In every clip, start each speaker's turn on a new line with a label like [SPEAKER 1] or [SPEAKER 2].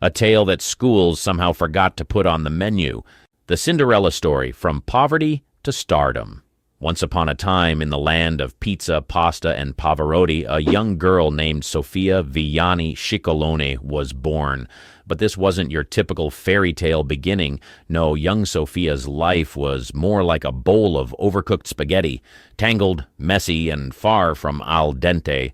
[SPEAKER 1] A tale that schools somehow forgot to put on the menu. The Cinderella Story, from poverty to stardom. Once upon a time, in the land of pizza, pasta, and Pavarotti, a young girl named Sophia Viviani Ciccolone was born. But this wasn't your typical fairy tale beginning. No, young Sophia's life was more like a bowl of overcooked spaghetti, tangled, messy, and far from al dente.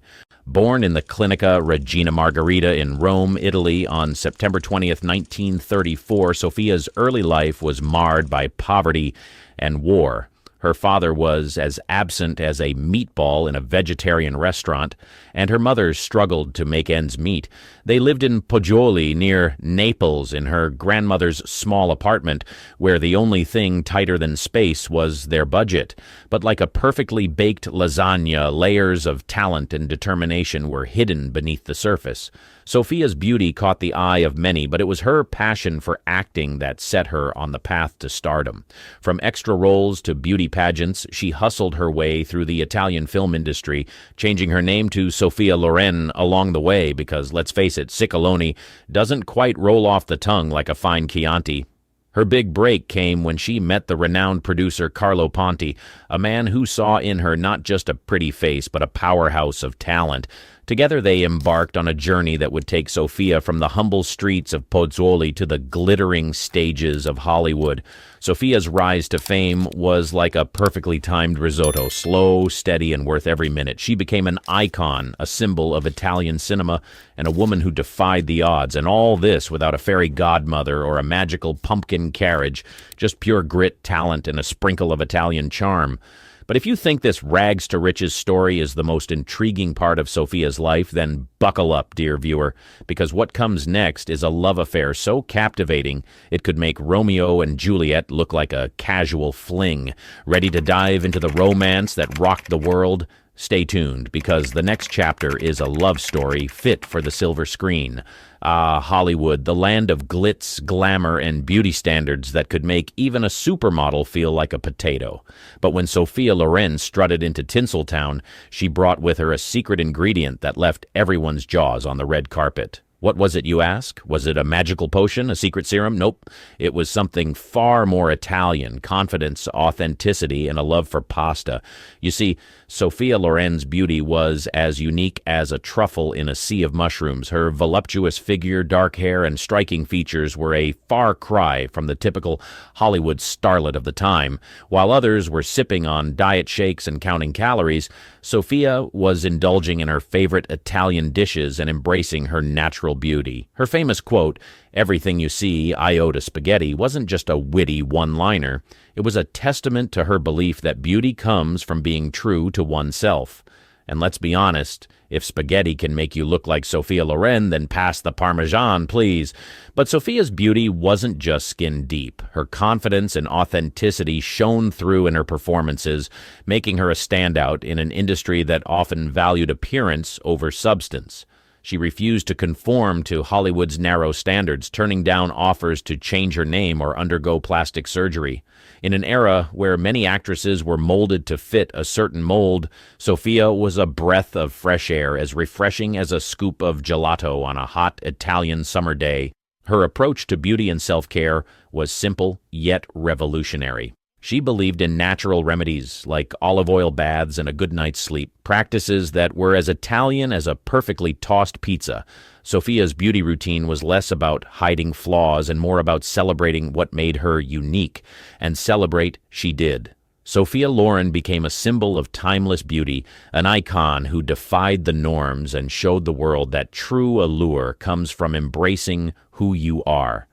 [SPEAKER 1] Born in the Clinica Regina Margherita in Rome, Italy, on September 20th, 1934, Sophia's early life was marred by poverty and war. Her father was as absent as a meatball in a vegetarian restaurant, and her mother struggled to make ends meet. They lived in Poggioli, near Naples, in her grandmother's small apartment, where the only thing tighter than space was their budget. But like a perfectly baked lasagna, layers of talent and determination were hidden beneath the surface. Sophia's beauty caught the eye of many, but it was her passion for acting that set her on the path to stardom. From extra roles to beauty pageants, she hustled her way through the Italian film industry, changing her name to Sophia Loren along the way because, let's face it, Ciccolone doesn't quite roll off the tongue like a fine Chianti. Her big break came when she met the renowned producer Carlo Ponti, a man who saw in her not just a pretty face but a powerhouse of talent. Together they embarked on a journey that would take Sophia from the humble streets of Pozzuoli to the glittering stages of Hollywood. Sophia's rise to fame was like a perfectly timed risotto, slow, steady, and worth every minute. She became an icon, a symbol of Italian cinema, and a woman who defied the odds, and all this without a fairy godmother or a magical pumpkin carriage, just pure grit, talent, and a sprinkle of Italian charm. But if you think this rags-to-riches story is the most intriguing part of Sophia's life, then buckle up, dear viewer, because what comes next is a love affair so captivating it could make Romeo and Juliet look like a casual fling. Ready to dive into the romance that rocked the world? Stay tuned, because the next chapter is a love story fit for the silver screen. Ah, Hollywood, the land of glitz, glamour, and beauty standards that could make even a supermodel feel like a potato. But when Sophia Loren strutted into Tinseltown, she brought with her a secret ingredient that left everyone's jaws on the red carpet. What was it, you ask? Was it a magical potion, a secret serum? Nope. It was something far more Italian: confidence, authenticity, and a love for pasta. You see, Sophia Loren's beauty was as unique as a truffle in a sea of mushrooms. Her voluptuous figure, dark hair, and striking features were a far cry from the typical Hollywood starlet of the time. While others were sipping on diet shakes and counting calories, Sophia was indulging in her favorite Italian dishes and embracing her natural beauty. Her famous quote, "Everything you see, I owe to spaghetti," wasn't just a witty one-liner. It was a testament to her belief that beauty comes from being true to oneself. And let's be honest, if spaghetti can make you look like Sophia Loren, then pass the Parmesan, please. But Sophia's beauty wasn't just skin deep. Her confidence and authenticity shone through in her performances, making her a standout in an industry that often valued appearance over substance. She refused to conform to Hollywood's narrow standards, turning down offers to change her name or undergo plastic surgery. In an era where many actresses were molded to fit a certain mold, Sophia was a breath of fresh air, as refreshing as a scoop of gelato on a hot Italian summer day. Her approach to beauty and self-care was simple yet revolutionary. She believed in natural remedies like olive oil baths and a good night's sleep, practices that were as Italian as a perfectly tossed pizza. Sophia's beauty routine was less about hiding flaws and more about celebrating what made her unique, and celebrate she did. Sophia Loren became a symbol of timeless beauty, an icon who defied the norms and showed the world that true allure comes from embracing who you are.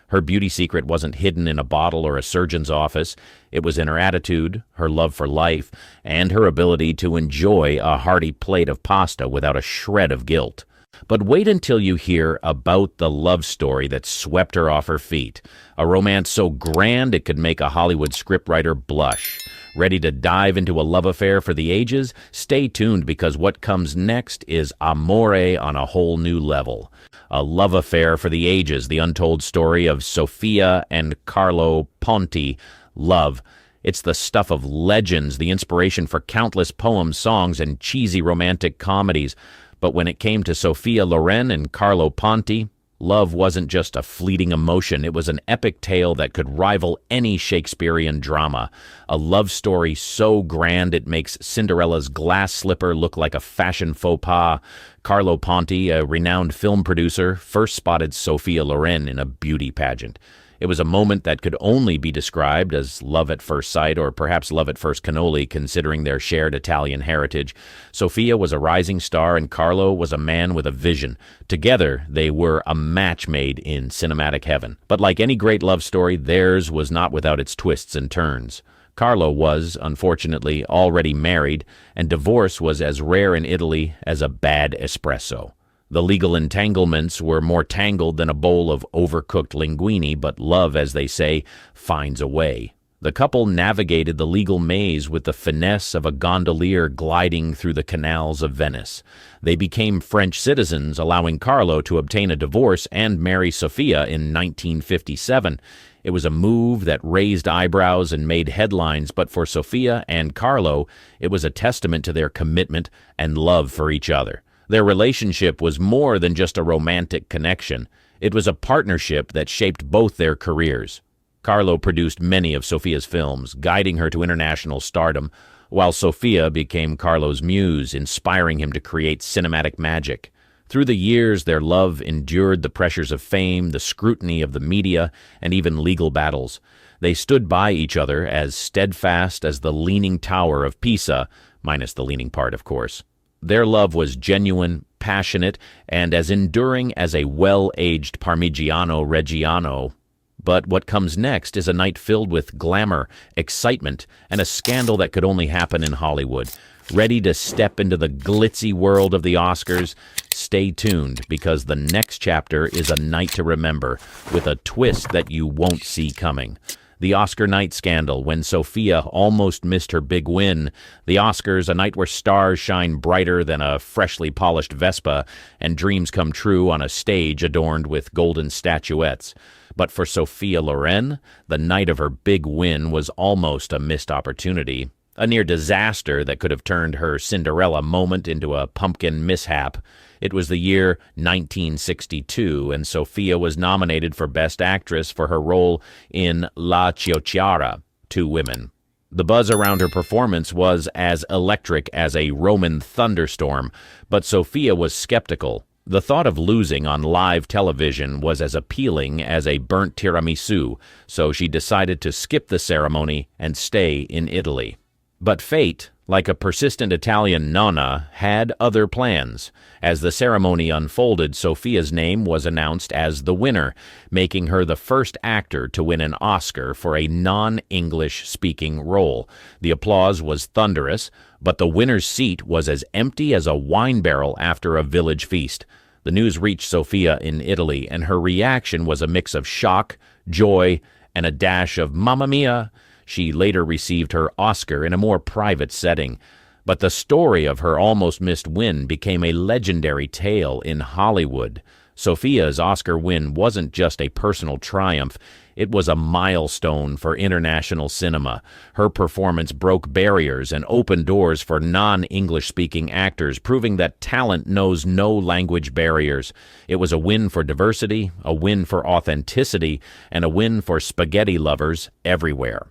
[SPEAKER 1] Her beauty secret wasn't hidden in a bottle or a surgeon's office. It was in her attitude, her love for life, and her ability to enjoy a hearty plate of pasta without a shred of guilt. But wait until you hear about the love story that swept her off her feet. A romance so grand it could make a Hollywood scriptwriter blush. Ready to dive into a love affair for the ages? Stay tuned, because what comes next is amore on a whole new level. A love affair for the ages, the untold story of Sophia and Carlo Ponti. Love. It's the stuff of legends, the inspiration for countless poems, songs, and cheesy romantic comedies. But when it came to Sophia Loren and Carlo Ponti, Love wasn't just a fleeting emotion, it was an epic tale that could rival any Shakespearean drama. A love story so grand it makes Cinderella's glass slipper look like a fashion faux pas. Carlo Ponti, a renowned film producer, first spotted Sophia Loren in a beauty pageant. It was a moment that could only be described as love at first sight, or perhaps love at first cannoli, considering their shared Italian heritage. Sophia was a rising star, and Carlo was a man with a vision. Together, they were a match made in cinematic heaven. But like any great love story, theirs was not without its twists and turns. Carlo was, unfortunately, already married, and divorce was as rare in Italy as a bad espresso. The legal entanglements were more tangled than a bowl of overcooked linguine, but love, as they say, finds a way. The couple navigated the legal maze with the finesse of a gondolier gliding through the canals of Venice. They became French citizens, allowing Carlo to obtain a divorce and marry Sophia in 1957. It was a move that raised eyebrows and made headlines, but for Sophia and Carlo, it was a testament to their commitment and love for each other. Their relationship was more than just a romantic connection. It was a partnership that shaped both their careers. Carlo produced many of Sophia's films, guiding her to international stardom, while Sophia became Carlo's muse, inspiring him to create cinematic magic. Through the years, their love endured the pressures of fame, the scrutiny of the media, and even legal battles. They stood by each other as steadfast as the Leaning Tower of Pisa, minus the leaning part, of course. Their love was genuine, passionate, and as enduring as a well-aged Parmigiano Reggiano. But what comes next is a night filled with glamour, excitement, and a scandal that could only happen in Hollywood. Ready to step into the glitzy world of the Oscars? Stay tuned, because the next chapter is a night to remember, with a twist that you won't see coming. The Oscar night scandal, when Sophia almost missed her big win. The Oscars, a night where stars shine brighter than a freshly polished Vespa, and dreams come true on a stage adorned with golden statuettes. But for Sophia Loren, the night of her big win was almost a missed opportunity. A near disaster that could have turned her Cinderella moment into a pumpkin mishap. It was the year 1962, and Sophia was nominated for Best Actress for her role in La Chiocciara, Two Women. The buzz around her performance was as electric as a Roman thunderstorm, but Sophia was skeptical. The thought of losing on live television was as appealing as a burnt tiramisu, so she decided to skip the ceremony and stay in Italy. But fate, like a persistent Italian nonna, had other plans. As the ceremony unfolded, Sophia's name was announced as the winner, making her the first actor to win an Oscar for a non-English speaking role. The applause was thunderous, but the winner's seat was as empty as a wine barrel after a village feast. The news reached Sophia in Italy, and her reaction was a mix of shock, joy, and a dash of "Mamma Mia!" She later received her Oscar in a more private setting. But the story of her almost missed win became a legendary tale in Hollywood. Sophia's Oscar win wasn't just a personal triumph, it was a milestone for international cinema. Her performance broke barriers and opened doors for non-English-speaking actors, proving that talent knows no language barriers. It was a win for diversity, a win for authenticity, and a win for spaghetti lovers everywhere.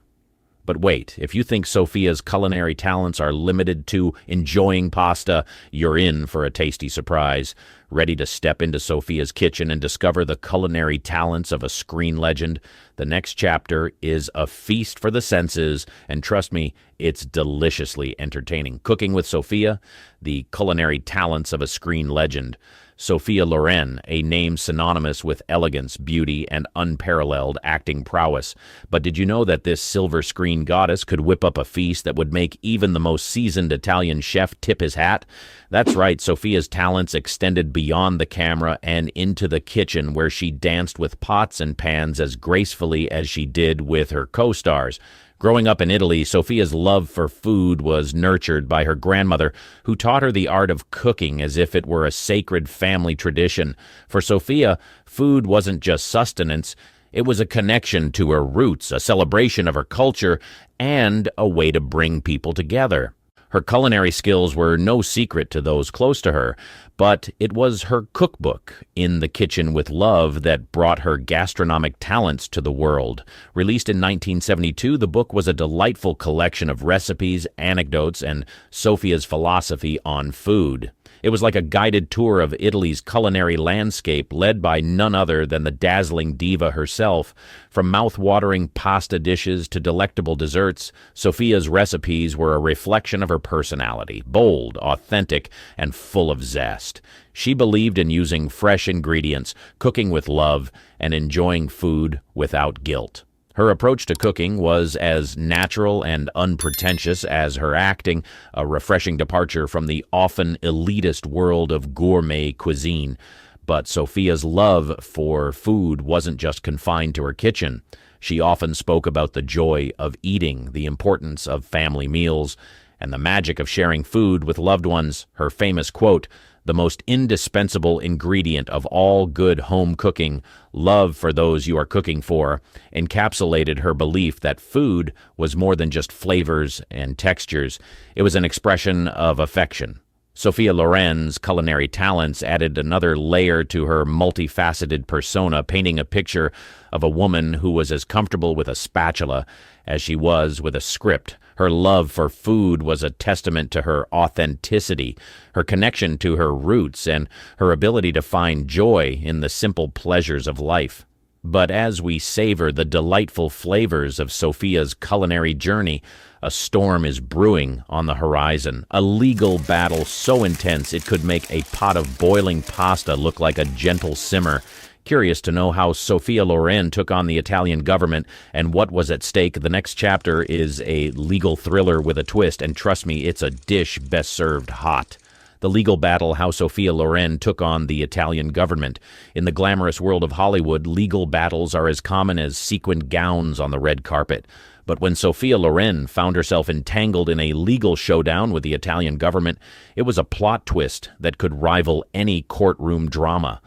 [SPEAKER 1] But wait, if you think Sophia's culinary talents are limited to enjoying pasta, you're in for a tasty surprise. Ready to step into Sophia's kitchen and discover the culinary talents of a screen legend? The next chapter is a feast for the senses, and trust me, it's deliciously entertaining. Cooking with Sophia, the culinary talents of a screen legend. Sophia Loren, a name synonymous with elegance, beauty, and unparalleled acting prowess. But did you know that this silver screen goddess could whip up a feast that would make even the most seasoned Italian chef tip his hat? That's right, Sophia's talents extended beyond the camera and into the kitchen, where she danced with pots and pans as gracefully as she did with her co-stars. Growing up in Italy, Sophia's love for food was nurtured by her grandmother, who taught her the art of cooking as if it were a sacred family tradition. For Sophia, food wasn't just sustenance, it was a connection to her roots, a celebration of her culture, and a way to bring people together. Her culinary skills were no secret to those close to her, but it was her cookbook, In the Kitchen with Love, that brought her gastronomic talents to the world. Released in 1972, the book was a delightful collection of recipes, anecdotes, and Sophia's philosophy on food. It was like a guided tour of Italy's culinary landscape, led by none other than the dazzling diva herself. From mouth-watering pasta dishes to delectable desserts, Sophia's recipes were a reflection of her personality, bold, authentic, and full of zest. She believed in using fresh ingredients, cooking with love, and enjoying food without guilt. Her approach to cooking was as natural and unpretentious as her acting, a refreshing departure from the often elitist world of gourmet cuisine. But Sophia's love for food wasn't just confined to her kitchen. She often spoke about the joy of eating, the importance of family meals, and the magic of sharing food with loved ones. Her famous quote, "The most indispensable ingredient of all good home cooking, love for those you are cooking for," encapsulated her belief that food was more than just flavors and textures. It was an expression of affection. Sophia Loren's culinary talents added another layer to her multifaceted persona, painting a picture of a woman who was as comfortable with a spatula as she was with a script. Her love for food was a testament to her authenticity, her connection to her roots, and her ability to find joy in the simple pleasures of life. But as we savor the delightful flavors of Sophia's culinary journey, a storm is brewing on the horizon, a legal battle so intense it could make a pot of boiling pasta look like a gentle simmer. Curious to know how Sophia Loren took on the Italian government and what was at stake. The next chapter is a legal thriller with a twist, and trust me, it's a dish best served hot. The legal battle, how Sophia Loren took on the Italian government. In the glamorous world of Hollywood, legal battles are as common as sequined gowns on the red carpet. But when Sophia Loren found herself entangled in a legal showdown with the Italian government, it was a plot twist that could rival any courtroom drama.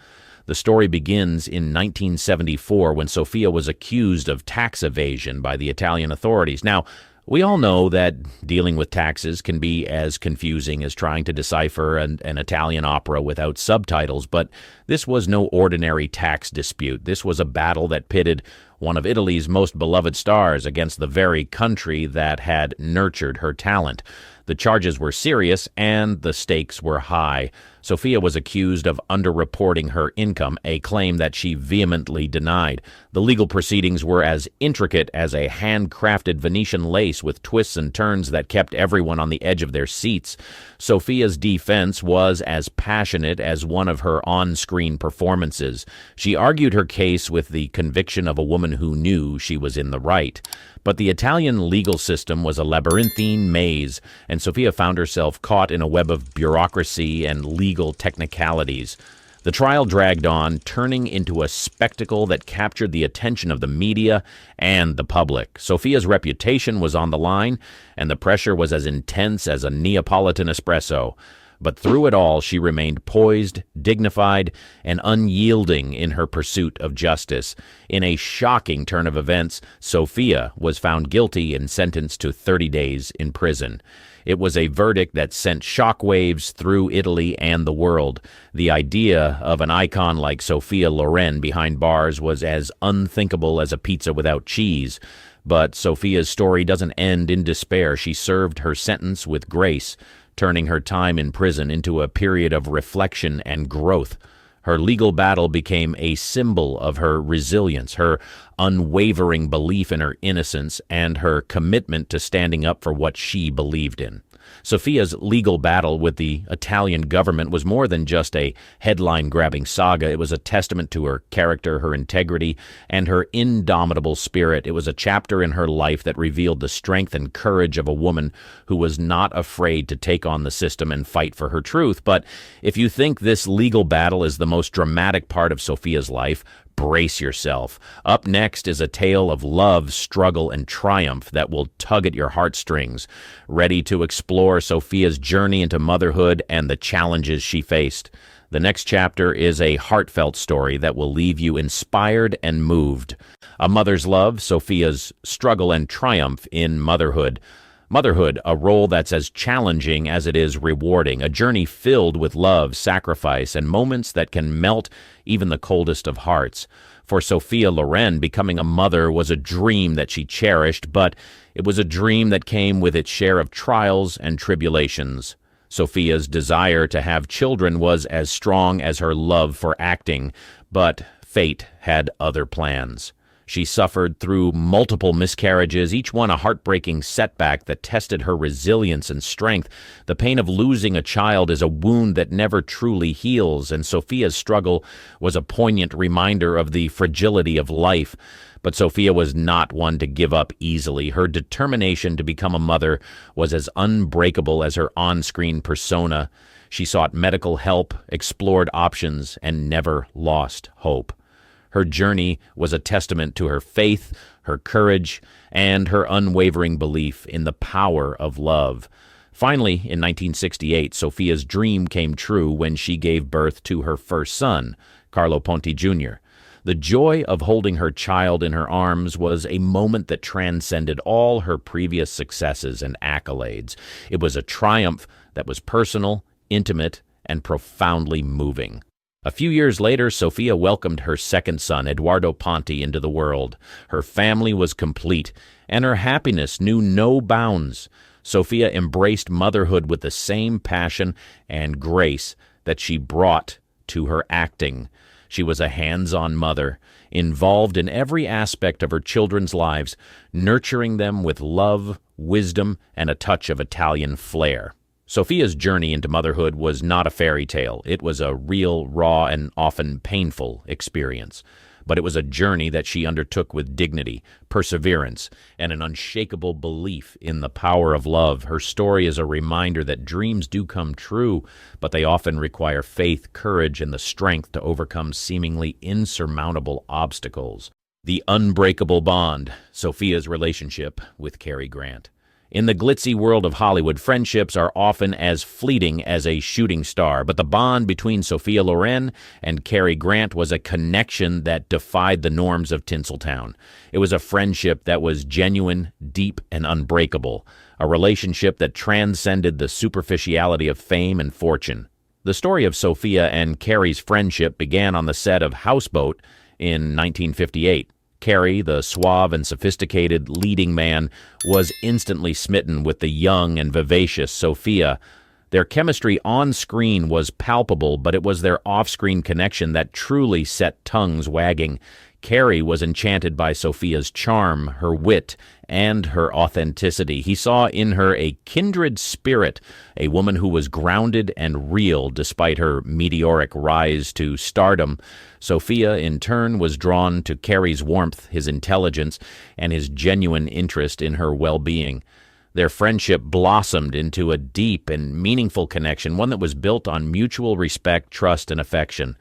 [SPEAKER 1] The story begins in 1974 when Sophia was accused of tax evasion by the Italian authorities. Now, we all know that dealing with taxes can be as confusing as trying to decipher an Italian opera without subtitles, but this was no ordinary tax dispute. This was a battle that pitted one of Italy's most beloved stars against the very country that had nurtured her talent. The charges were serious and the stakes were high. Sophia was accused of underreporting her income, a claim that she vehemently denied. The legal proceedings were as intricate as a handcrafted Venetian lace with twists and turns that kept everyone on the edge of their seats. Sophia's defense was as passionate as one of her on-screen performances. She argued her case with the conviction of a woman who knew she was in the right. But the Italian legal system was a labyrinthine maze, and Sophia found herself caught in a web of bureaucracy and legal technicalities. The trial dragged on, turning into a spectacle that captured the attention of the media and the public. Sophia's reputation was on the line, and the pressure was as intense as a Neapolitan espresso. But through it all, she remained poised, dignified, and unyielding in her pursuit of justice. In a shocking turn of events, Sophia was found guilty and sentenced to 30 days in prison. It was a verdict that sent shockwaves through Italy and the world. The idea of an icon like Sophia Loren behind bars was as unthinkable as a pizza without cheese. But Sophia's story doesn't end in despair. She served her sentence with grace, turning her time in prison into a period of reflection and growth. Her legal battle became a symbol of her resilience, her unwavering belief in her innocence, and her commitment to standing up for what she believed in. Sophia's legal battle with the Italian government was more than just a headline-grabbing saga. It was a testament to her character, her integrity, and her indomitable spirit. It was a chapter in her life that revealed the strength and courage of a woman who was not afraid to take on the system and fight for her truth. But if you think this legal battle is the most dramatic part of Sophia's life, brace yourself. Up next is a tale of love, struggle, and triumph that will tug at your heartstrings. Ready to explore Sophia's journey into motherhood and the challenges she faced. The next chapter is a heartfelt story that will leave you inspired and moved. A mother's love, Sophia's struggle and triumph in motherhood. Motherhood, a role that's as challenging as it is rewarding, a journey filled with love, sacrifice, and moments that can melt even the coldest of hearts. For Sophia Loren, becoming a mother was a dream that she cherished, but it was a dream that came with its share of trials and tribulations. Sophia's desire to have children was as strong as her love for acting, but fate had other plans. She suffered through multiple miscarriages, each one a heartbreaking setback that tested her resilience and strength. The pain of losing a child is a wound that never truly heals, and Sophia's struggle was a poignant reminder of the fragility of life. But Sophia was not one to give up easily. Her determination to become a mother was as unbreakable as her on-screen persona. She sought medical help, explored options, and never lost hope. Her journey was a testament to her faith, her courage, and her unwavering belief in the power of love. Finally, in 1968, Sophia's dream came true when she gave birth to her first son, Carlo Ponti Jr. The joy of holding her child in her arms was a moment that transcended all her previous successes and accolades. It was a triumph that was personal, intimate, and profoundly moving. A few years later, Sophia welcomed her second son, Eduardo Ponti, into the world. Her family was complete, and her happiness knew no bounds. Sophia embraced motherhood with the same passion and grace that she brought to her acting. She was a hands-on mother, involved in every aspect of her children's lives, nurturing them with love, wisdom, and a touch of Italian flair. Sophia's journey into motherhood was not a fairy tale. It was a real, raw, and often painful experience. But it was a journey that she undertook with dignity, perseverance, and an unshakable belief in the power of love. Her story is a reminder that dreams do come true, but they often require faith, courage, and the strength to overcome seemingly insurmountable obstacles. The Unbreakable Bond, Sophia's relationship with Cary Grant. In the glitzy world of Hollywood, friendships are often as fleeting as a shooting star, but the bond between Sophia Loren and Cary Grant was a connection that defied the norms of Tinseltown. It was a friendship that was genuine, deep, and unbreakable, a relationship that transcended the superficiality of fame and fortune. The story of Sophia and Cary's friendship began on the set of Houseboat in 1958. Cary, the suave and sophisticated leading man, was instantly smitten with the young and vivacious Sophia. Their chemistry on screen was palpable, but it was their off-screen connection that truly set tongues wagging. Cary was enchanted by Sophia's charm, her wit, and her authenticity. He saw in her a kindred spirit, a woman who was grounded and real despite her meteoric rise to stardom. Sophia, in turn, was drawn to Cary's warmth, his intelligence, and his genuine interest in her well-being. Their friendship blossomed into a deep and meaningful connection, one that was built on mutual respect, trust, and affection.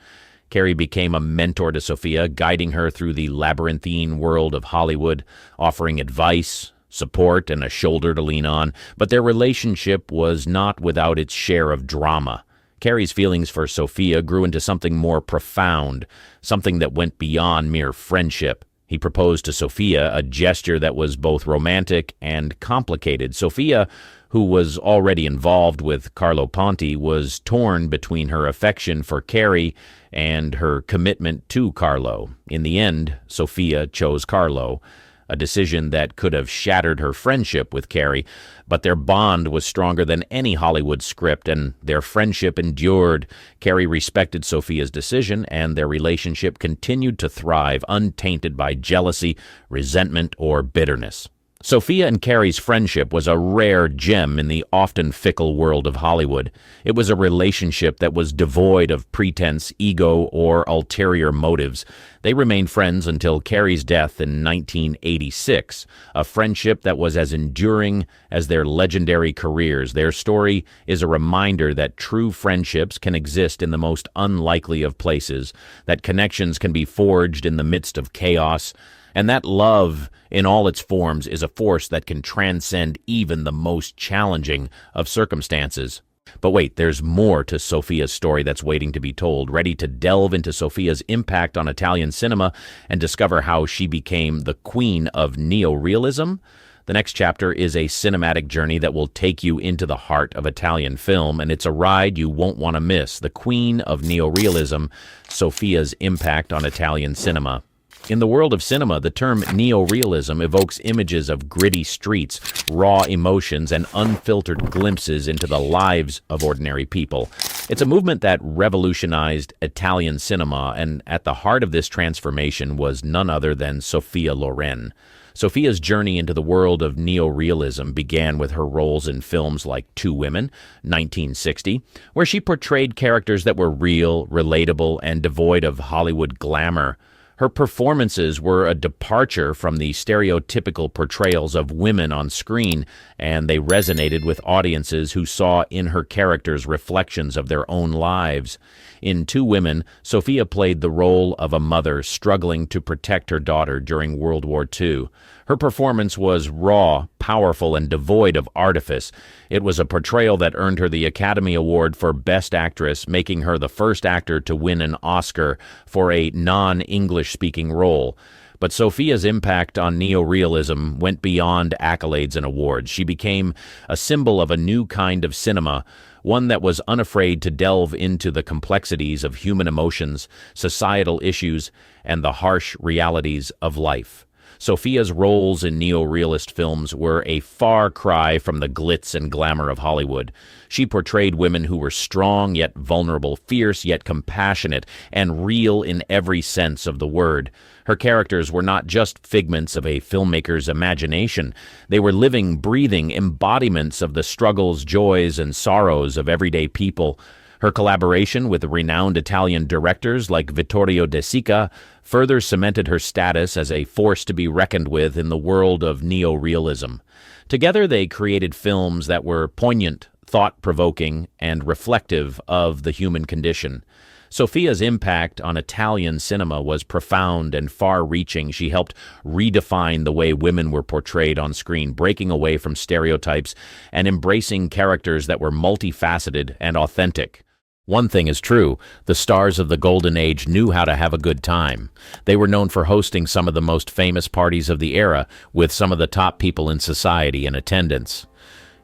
[SPEAKER 1] Cary became a mentor to Sophia, guiding her through the labyrinthine world of Hollywood, offering advice, support, and a shoulder to lean on. But their relationship was not without its share of drama. Cary's feelings for Sophia grew into something more profound, something that went beyond mere friendship. He proposed to Sophia, a gesture that was both romantic and complicated. Sophia, who was already involved with Carlo Ponti, was torn between her affection for Cary and her commitment to Carlo. In the end, Sophia chose Carlo, a decision that could have shattered her friendship with Cary, but their bond was stronger than any Hollywood script, and their friendship endured. Cary respected Sophia's decision, and their relationship continued to thrive, untainted by jealousy, resentment, or bitterness. Sophia and Cary's friendship was a rare gem in the often fickle world of Hollywood. It was a relationship that was devoid of pretense, ego, or ulterior motives. They remained friends until Cary's death in 1986, a friendship that was as enduring as their legendary careers. Their story is a reminder that true friendships can exist in the most unlikely of places, that connections can be forged in the midst of chaos, and that love, in all its forms, is a force that can transcend even the most challenging of circumstances. But wait, there's more to Sophia's story that's waiting to be told. Ready to delve into Sophia's impact on Italian cinema and discover how she became the Queen of Neorealism? The next chapter is a cinematic journey that will take you into the heart of Italian film, and it's a ride you won't want to miss. The Queen of Neorealism, Sophia's impact on Italian cinema. In the world of cinema, the term neorealism evokes images of gritty streets, raw emotions, and unfiltered glimpses into the lives of ordinary people. It's a movement that revolutionized Italian cinema, and at the heart of this transformation was none other than Sophia Loren. Sophia's journey into the world of neorealism began with her roles in films like Two Women, 1960, where she portrayed characters that were real, relatable, and devoid of Hollywood glamour. Her performances were a departure from the stereotypical portrayals of women on screen, and they resonated with audiences who saw in her characters reflections of their own lives. In Two Women, Sophia played the role of a mother struggling to protect her daughter during World War II. Her performance was raw, powerful, and devoid of artifice. It was a portrayal that earned her the Academy Award for Best Actress, making her the first actor to win an Oscar for a non-English-speaking role. But Sophia's impact on neorealism went beyond accolades and awards. She became a symbol of a new kind of cinema, one that was unafraid to delve into the complexities of human emotions, societal issues, and the harsh realities of life. Sophia's roles in neorealist films were a far cry from the glitz and glamour of Hollywood. She portrayed women who were strong yet vulnerable, fierce yet compassionate, and real in every sense of the word. Her characters were not just figments of a filmmaker's imagination. They were living, breathing embodiments of the struggles, joys, and sorrows of everyday people. Her collaboration with renowned Italian directors like Vittorio De Sica further cemented her status as a force to be reckoned with in the world of neorealism. Together, they created films that were poignant, thought-provoking, and reflective of the human condition. Sophia's impact on Italian cinema was profound and far-reaching. She helped redefine the way women were portrayed on screen, breaking away from stereotypes and embracing characters that were multifaceted and authentic. One thing is true, the stars of the Golden Age knew how to have a good time. They were known for hosting some of the most famous parties of the era, with some of the top people in society in attendance.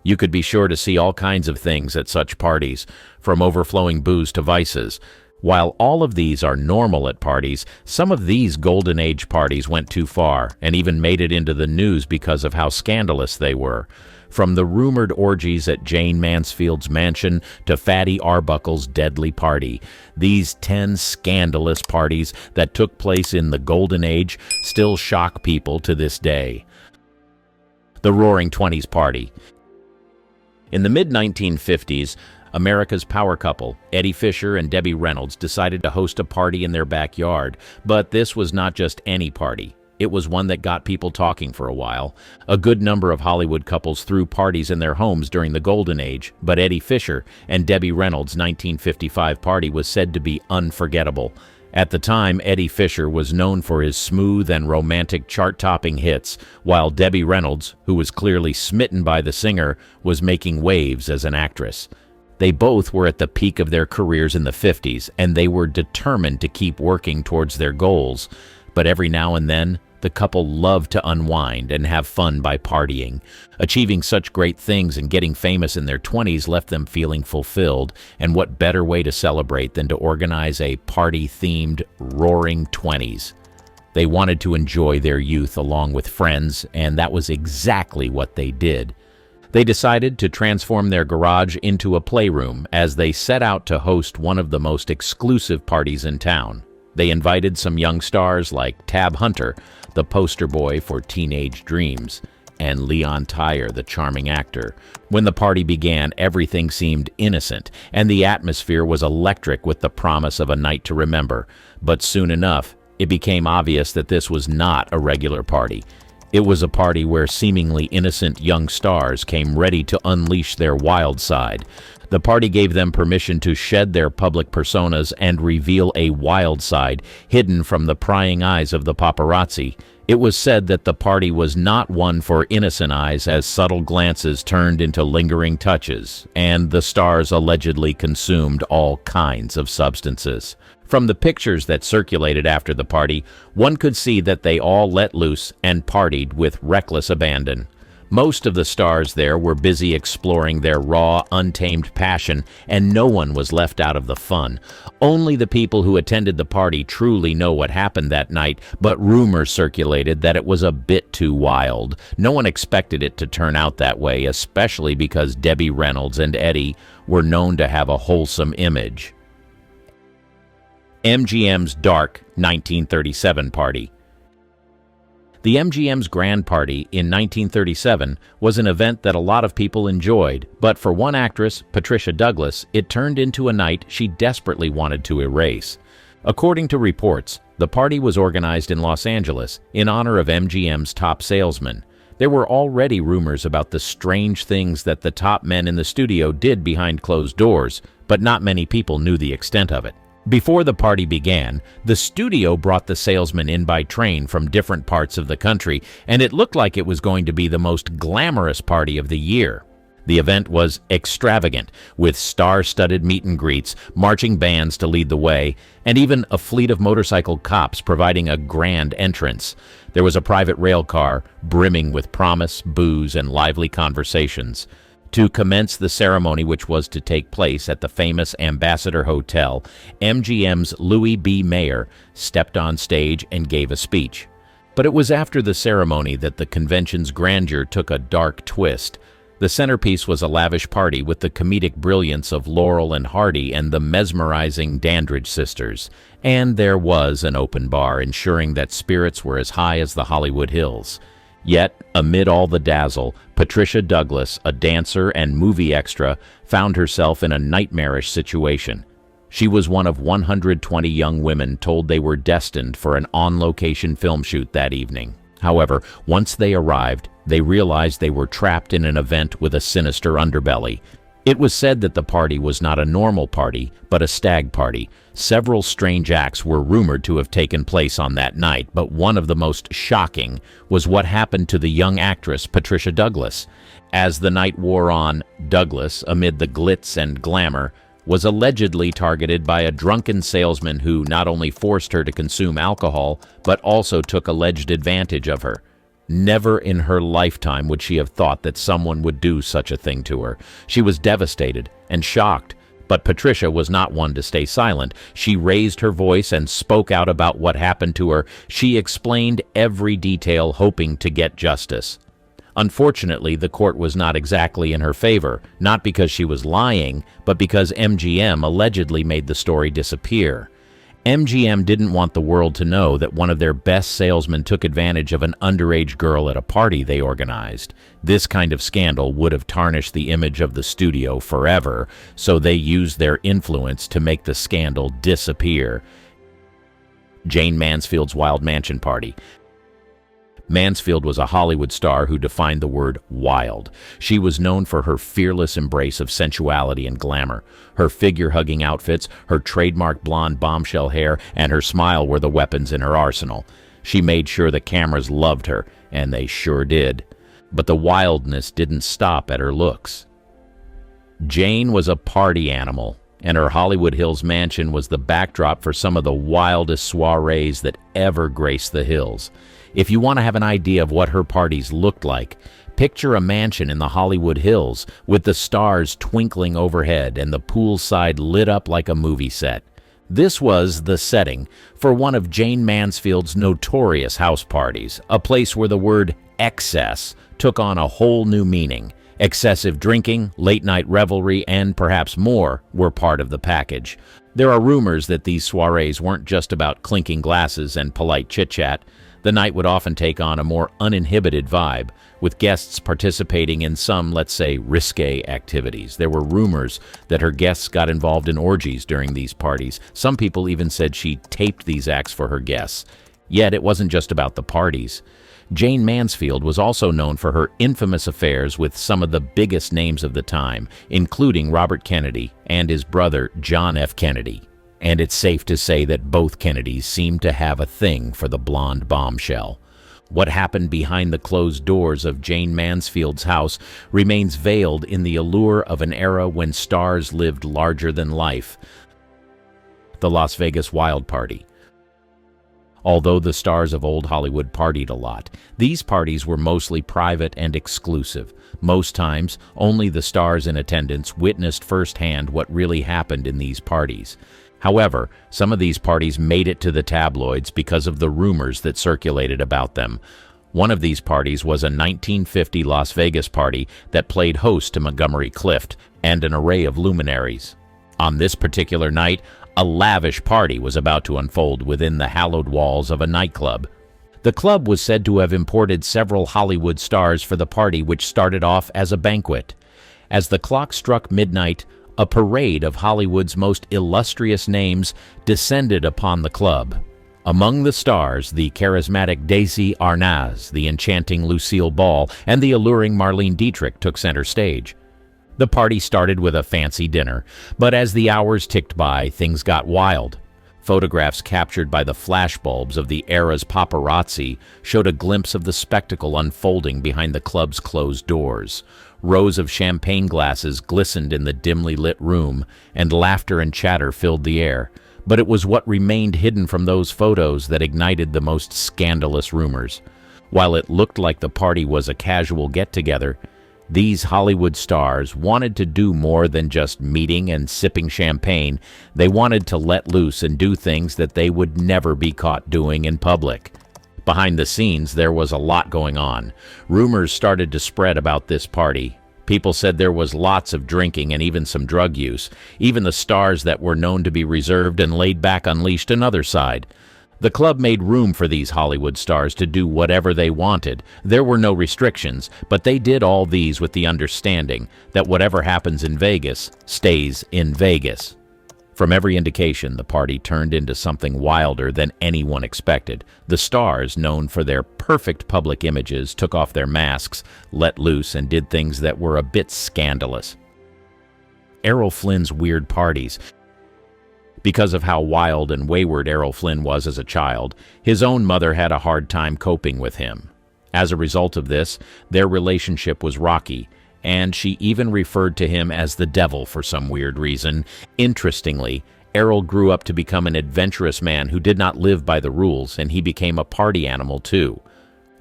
[SPEAKER 1] You could be sure to see all kinds of things at such parties, from overflowing booze to vices. While all of these are normal at parties, some of these Golden Age parties went too far, and even made it into the news because of how scandalous they were. From the rumored orgies at Jane Mansfield's mansion to Fatty Arbuckle's deadly party, these 10 scandalous parties that took place in the Golden Age still shock people to this day. The Roaring Twenties Party. In the mid-1950s, America's power couple, Eddie Fisher and Debbie Reynolds, decided to host a party in their backyard, but this was not just any party. It was one that got people talking for a while. A good number of Hollywood couples threw parties in their homes during the Golden Age, but Eddie Fisher and Debbie Reynolds' 1955 party was said to be unforgettable. At the time, Eddie Fisher was known for his smooth and romantic chart-topping hits, while Debbie Reynolds, who was clearly smitten by the singer, was making waves as an actress. They both were at the peak of their careers in the 50s, and they were determined to keep working towards their goals. But every now and then, the couple loved to unwind and have fun by partying. Achieving such great things and getting famous in their 20s left them feeling fulfilled, and what better way to celebrate than to organize a party-themed Roaring Twenties. They wanted to enjoy their youth along with friends, and that was exactly what they did. They decided to transform their garage into a playroom as they set out to host one of the most exclusive parties in town. They invited some young stars like Tab Hunter, the poster boy for Teenage Dreams, and Leon Tyre, the charming actor. When the party began, everything seemed innocent, and the atmosphere was electric with the promise of a night to remember. But soon enough, it became obvious that this was not a regular party. It was a party where seemingly innocent young stars came ready to unleash their wild side. The party gave them permission to shed their public personas and reveal a wild side hidden from the prying eyes of the paparazzi. It was said that the party was not one for innocent eyes, as subtle glances turned into lingering touches, and the stars allegedly consumed all kinds of substances. From the pictures that circulated after the party, one could see that they all let loose and partied with reckless abandon. Most of the stars there were busy exploring their raw, untamed passion, and no one was left out of the fun. Only the people who attended the party truly know what happened that night, but rumors circulated that it was a bit too wild. No one expected it to turn out that way, especially because Debbie Reynolds and Eddie were known to have a wholesome image. MGM's Dark 1937 Party. The MGM's Grand Party in 1937 was an event that a lot of people enjoyed, but for one actress, Patricia Douglas, it turned into a night she desperately wanted to erase. According to reports, the party was organized in Los Angeles in honor of MGM's top salesman. There were already rumors about the strange things that the top men in the studio did behind closed doors, but not many people knew the extent of it. Before the party began, the studio brought the salesman in by train from different parts of the country, and it looked like it was going to be the most glamorous party of the year. The event was extravagant, with star-studded meet and greets, marching bands to lead the way, and even a fleet of motorcycle cops providing a grand entrance. There was a private rail car brimming with promise, booze, and lively conversations. To commence the ceremony, which was to take place at the famous Ambassador Hotel, MGM's Louis B. Mayer stepped on stage and gave a speech. But it was after the ceremony that the convention's grandeur took a dark twist. The centerpiece was a lavish party with the comedic brilliance of Laurel and Hardy and the mesmerizing Dandridge sisters. And there was an open bar, ensuring that spirits were as high as the Hollywood Hills. Yet, amid all the dazzle, Patricia Douglas, a dancer and movie extra, found herself in a nightmarish situation. She was one of 120 young women told they were destined for an on-location film shoot that evening. However, once they arrived, they realized they were trapped in an event with a sinister underbelly. It was said that the party was not a normal party, but a stag party. Several strange acts were rumored to have taken place on that night, but one of the most shocking was what happened to the young actress Patricia Douglas. As the night wore on, Douglas, amid the glitz and glamour, was allegedly targeted by a drunken salesman who not only forced her to consume alcohol, but also took alleged advantage of her. Never in her lifetime would she have thought that someone would do such a thing to her. She was devastated and shocked, but Patricia was not one to stay silent. She raised her voice and spoke out about what happened to her. She explained every detail, hoping to get justice. Unfortunately, the court was not exactly in her favor, not because she was lying, but because MGM allegedly made the story disappear. MGM didn't want the world to know that one of their best salesmen took advantage of an underage girl at a party they organized. This kind of scandal would have tarnished the image of the studio forever, so they used their influence to make the scandal disappear. Jayne Mansfield's Wild Mansion Party. Mansfield was a Hollywood star who defined the word wild. She was known for her fearless embrace of sensuality and glamour. Her figure-hugging outfits, her trademark blonde bombshell hair, and her smile were the weapons in her arsenal. She made sure the cameras loved her, and they sure did. But the wildness didn't stop at her looks. Jane was a party animal, and her Hollywood Hills mansion was the backdrop for some of the wildest soirees that ever graced the hills. If you want to have an idea of what her parties looked like, picture a mansion in the Hollywood Hills with the stars twinkling overhead and the poolside lit up like a movie set. This was the setting for one of Jayne Mansfield's notorious house parties, a place where the word excess took on a whole new meaning. Excessive drinking, late-night revelry, and perhaps more were part of the package. There are rumors that these soirees weren't just about clinking glasses and polite chit-chat. The night would often take on a more uninhibited vibe, with guests participating in some, let's say, risque activities. There were rumors that her guests got involved in orgies during these parties. Some people even said she taped these acts for her guests. Yet it wasn't just about the parties. Jayne Mansfield was also known for her infamous affairs with some of the biggest names of the time, including Robert Kennedy and his brother John F. Kennedy. And it's safe to say that both Kennedys seemed to have a thing for the blonde bombshell. What happened behind the closed doors of Jayne Mansfield's house remains veiled in the allure of an era when stars lived larger than life. The Las Vegas Wild Party. Although the stars of old Hollywood partied a lot, these parties were mostly private and exclusive. Most times, only the stars in attendance witnessed firsthand what really happened in these parties. However, some of these parties made it to the tabloids because of the rumors that circulated about them. One of these parties was a 1950 Las Vegas party that played host to Montgomery Clift and an array of luminaries. On this particular night, a lavish party was about to unfold within the hallowed walls of a nightclub. The club was said to have imported several Hollywood stars for the party, which started off as a banquet. As the clock struck midnight, a parade of Hollywood's most illustrious names descended upon the club. Among the stars, the charismatic Daisy Arnaz, the enchanting Lucille Ball, and the alluring Marlene Dietrich took center stage. The party started with a fancy dinner, but as the hours ticked by, things got wild. Photographs captured by the flashbulbs of the era's paparazzi showed a glimpse of the spectacle unfolding behind the club's closed doors. Rows of champagne glasses glistened in the dimly lit room, and laughter and chatter filled the air. But it was what remained hidden from those photos that ignited the most scandalous rumors. While it looked like the party was a casual get-together, these Hollywood stars wanted to do more than just meeting and sipping champagne. They wanted to let loose and do things that they would never be caught doing in public. Behind the scenes, there was a lot going on. Rumors started to spread about this party. People said there was lots of drinking and even some drug use. Even the stars that were known to be reserved and laid back unleashed another side. The club made room for these Hollywood stars to do whatever they wanted. There were no restrictions, but they did all these with the understanding that whatever happens in Vegas stays in Vegas. From every indication, the party turned into something wilder than anyone expected. The stars, known for their perfect public images, took off their masks, let loose, and did things that were a bit scandalous. Errol Flynn's weird parties. Because of how wild and wayward Errol Flynn was as a child, his own mother had a hard time coping with him. As a result of this, their relationship was rocky, and she even referred to him as the devil for some weird reason. Interestingly, Errol grew up to become an adventurous man who did not live by the rules, and he became a party animal too.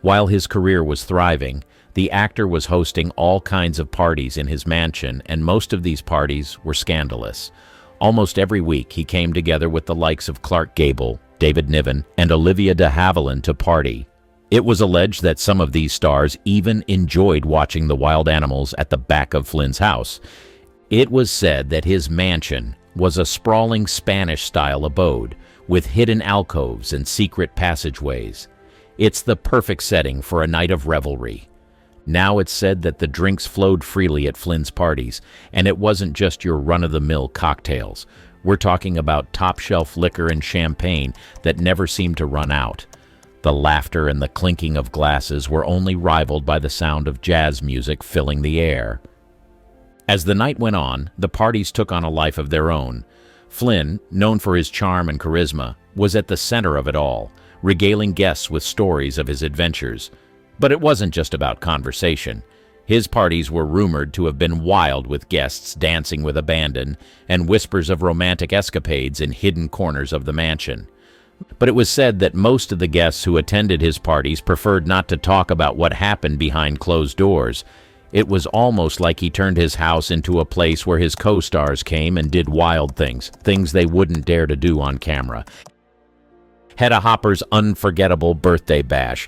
[SPEAKER 1] While his career was thriving, the actor was hosting all kinds of parties in his mansion, and most of these parties were scandalous. Almost every week, he came together with the likes of Clark Gable, David Niven, and Olivia de Havilland to party. It was alleged that some of these stars even enjoyed watching the wild animals at the back of Flynn's house. It was said that his mansion was a sprawling Spanish-style abode with hidden alcoves and secret passageways. It's the perfect setting for a night of revelry. Now it's said that the drinks flowed freely at Flynn's parties, and it wasn't just your run-of-the-mill cocktails. We're talking about top-shelf liquor and champagne that never seemed to run out. The laughter and the clinking of glasses were only rivaled by the sound of jazz music filling the air. As the night went on, the parties took on a life of their own. Flynn, known for his charm and charisma, was at the center of it all, regaling guests with stories of his adventures. But it wasn't just about conversation. His parties were rumored to have been wild, with guests dancing with abandon and whispers of romantic escapades in hidden corners of the mansion. But it was said that most of the guests who attended his parties preferred not to talk about what happened behind closed doors. It was almost like he turned his house into a place where his co-stars came and did wild things they wouldn't dare to do on camera. Hedda Hopper's unforgettable birthday bash.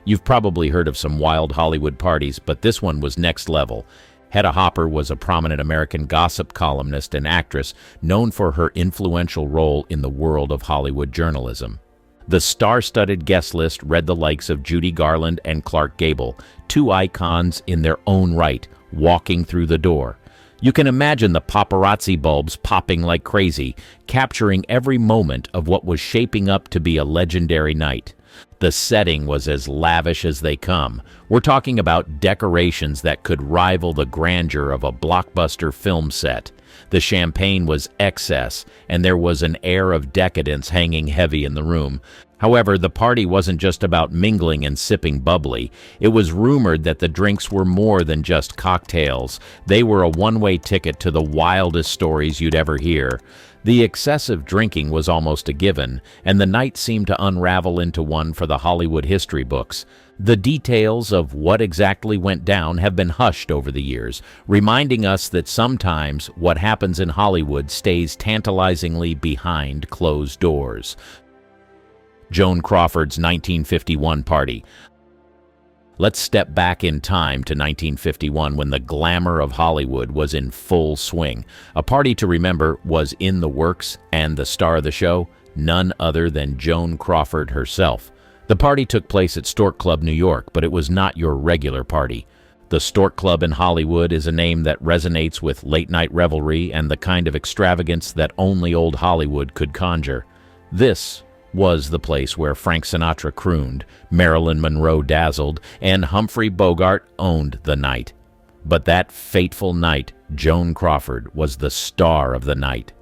[SPEAKER 1] You've probably heard of some wild Hollywood parties, but this one was next level. Hedda Hopper was a prominent American gossip columnist and actress known for her influential role in the world of Hollywood journalism. The star-studded guest list read the likes of Judy Garland and Clark Gable, two icons in their own right, walking through the door. You can imagine the paparazzi bulbs popping like crazy, capturing every moment of what was shaping up to be a legendary night. The setting was as lavish as they come. We're talking about decorations that could rival the grandeur of a blockbuster film set. The champagne was excess, and there was an air of decadence hanging heavy in the room. However, the party wasn't just about mingling and sipping bubbly. It was rumored that the drinks were more than just cocktails. They were a one-way ticket to the wildest stories you'd ever hear. The excessive drinking was almost a given, and the night seemed to unravel into one for the Hollywood history books. The details of what exactly went down have been hushed over the years, reminding us that sometimes what happens in Hollywood stays tantalizingly behind closed doors. Joan Crawford's 1951 party. Let's step back in time to 1951 when the glamour of Hollywood was in full swing. A party to remember was in the works, and the star of the show, none other than Joan Crawford herself. The party took place at Stork Club, New York, but it was not your regular party. The Stork Club in Hollywood is a name that resonates with late-night revelry and the kind of extravagance that only old Hollywood could conjure. This was the place where Frank Sinatra crooned, Marilyn Monroe dazzled, and Humphrey Bogart owned the night. But that fateful night, Joan Crawford was the star of the night.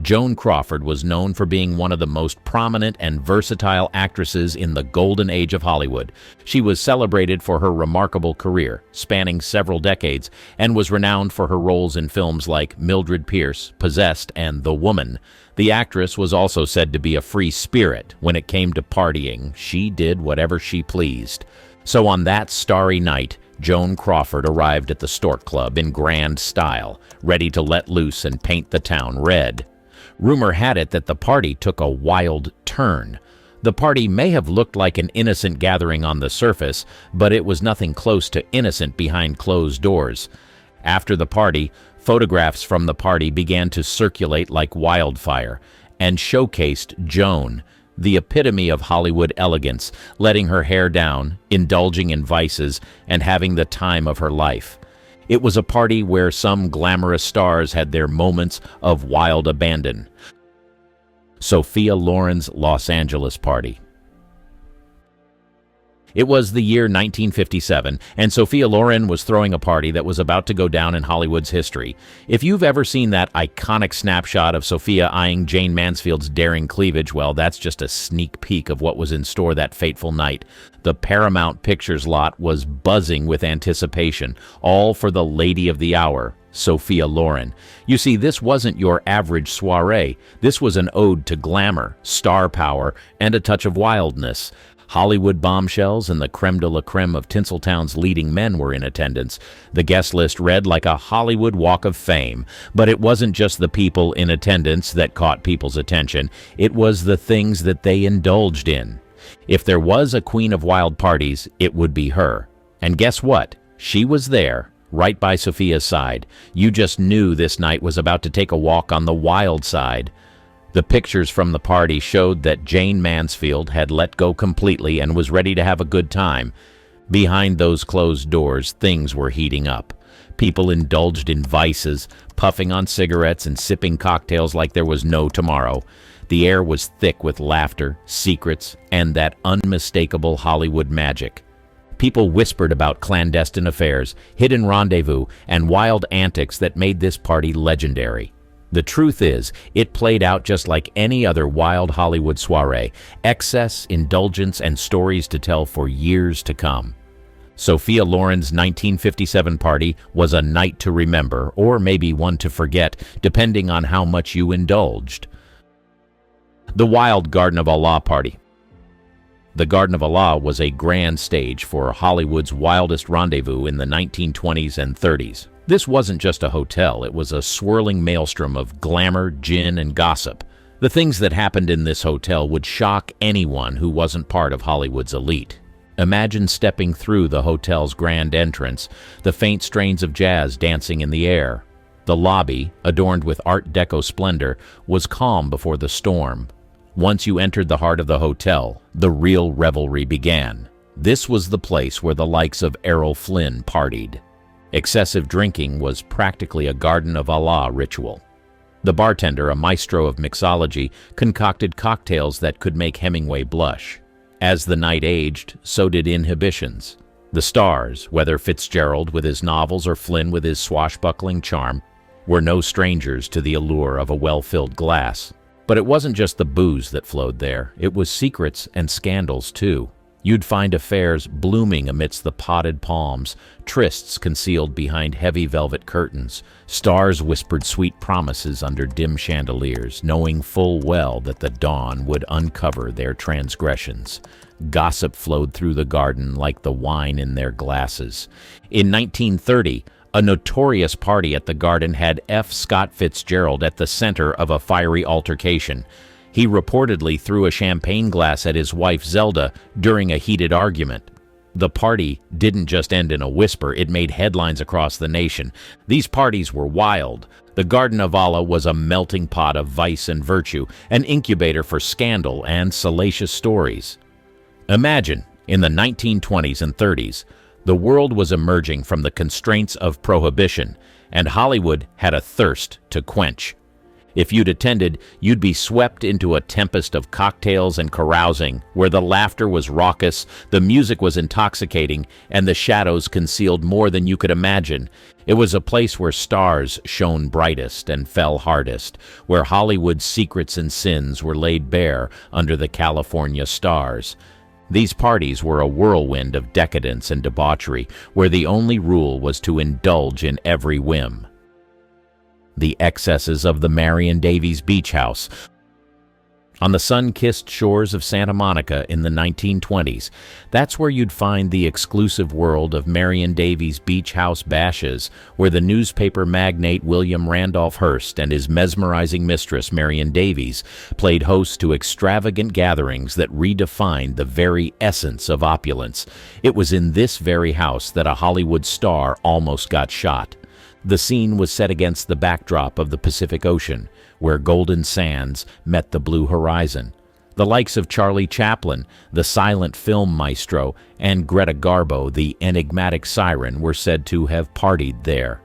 [SPEAKER 1] Joan Crawford was known for being one of the most prominent and versatile actresses in the golden age of Hollywood. She was celebrated for her remarkable career, spanning several decades, and was renowned for her roles in films like Mildred Pierce, Possessed, and The Woman. The actress was also said to be a free spirit. When it came to partying, she did whatever she pleased. So on that starry night, Joan Crawford arrived at the Stork Club in grand style, ready to let loose and paint the town red. Rumor had it that the party took a wild turn. The party may have looked like an innocent gathering on the surface, but it was nothing close to innocent behind closed doors. After the party, photographs from the party began to circulate like wildfire and showcased Joan, the epitome of Hollywood elegance, letting her hair down, indulging in vices, and having the time of her life. It was a party where some glamorous stars had their moments of wild abandon. Sophia Loren's Los Angeles party. It was the year 1957, and Sophia Loren was throwing a party that was about to go down in Hollywood's history. If you've ever seen that iconic snapshot of Sophia eyeing Jane Mansfield's daring cleavage, well, that's just a sneak peek of what was in store that fateful night. The Paramount Pictures lot was buzzing with anticipation, all for the lady of the hour, Sophia Loren. You see, this wasn't your average soiree. This was an ode to glamour, star power, and a touch of wildness. Hollywood bombshells and the creme de la creme of Tinseltown's leading men were in attendance. The guest list read like a Hollywood Walk of Fame. But it wasn't just the people in attendance that caught people's attention. It was the things that they indulged in. If there was a queen of wild parties, it would be her. And guess what? She was there, right by Sophia's side. You just knew this night was about to take a walk on the wild side. The pictures from the party showed that Jane Mansfield had let go completely and was ready to have a good time. Behind those closed doors, things were heating up. People indulged in vices, puffing on cigarettes and sipping cocktails like there was no tomorrow. The air was thick with laughter, secrets, and that unmistakable Hollywood magic. People whispered about clandestine affairs, hidden rendezvous, and wild antics that made this party legendary. The truth is, it played out just like any other wild Hollywood soiree, excess, indulgence, and stories to tell for years to come. Sophia Loren's 1957 party was a night to remember, or maybe one to forget, depending on how much you indulged. The Wild Garden of Allah party. The Garden of Allah was a grand stage for Hollywood's wildest rendezvous in the 1920s and 30s. This wasn't just a hotel, it was a swirling maelstrom of glamour, gin, and gossip. The things that happened in this hotel would shock anyone who wasn't part of Hollywood's elite. Imagine stepping through the hotel's grand entrance, the faint strains of jazz dancing in the air. The lobby, adorned with Art Deco splendor, was calm before the storm. Once you entered the heart of the hotel, the real revelry began. This was the place where the likes of Errol Flynn partied. Excessive drinking was practically a Garden of Allah ritual. The bartender, a maestro of mixology, concocted cocktails that could make Hemingway blush. As the night aged, so did inhibitions. The stars, whether Fitzgerald with his novels or Flynn with his swashbuckling charm, were no strangers to the allure of a well-filled glass. But it wasn't just the booze that flowed there. It was secrets and scandals, too. You'd find affairs blooming amidst the potted palms, trysts concealed behind heavy velvet curtains. Stars whispered sweet promises under dim chandeliers, knowing full well that the dawn would uncover their transgressions. Gossip flowed through the garden like the wine in their glasses. In 1930, a notorious party at the garden had F. Scott Fitzgerald at the center of a fiery altercation. He reportedly threw a champagne glass at his wife Zelda during a heated argument. The party didn't just end in a whisper, it made headlines across the nation. These parties were wild. The Garden of Allah was a melting pot of vice and virtue, an incubator for scandal and salacious stories. Imagine, in the 1920s and 30s, the world was emerging from the constraints of prohibition, and Hollywood had a thirst to quench. If you'd attended, you'd be swept into a tempest of cocktails and carousing, where the laughter was raucous, the music was intoxicating, and the shadows concealed more than you could imagine. It was a place where stars shone brightest and fell hardest, where Hollywood's secrets and sins were laid bare under the California stars. These parties were a whirlwind of decadence and debauchery, where the only rule was to indulge in every whim. The excesses of the Marion Davies Beach House. On the sun-kissed shores of Santa Monica in the 1920s, that's where you'd find the exclusive world of Marion Davies Beach House bashes, where the newspaper magnate William Randolph Hearst and his mesmerizing mistress Marion Davies played host to extravagant gatherings that redefined the very essence of opulence. It was in this very house that a Hollywood star almost got shot. The scene was set against the backdrop of the Pacific Ocean, where golden sands met the blue horizon. The likes of Charlie Chaplin, the silent film maestro, and Greta Garbo, the enigmatic siren, were said to have partied there.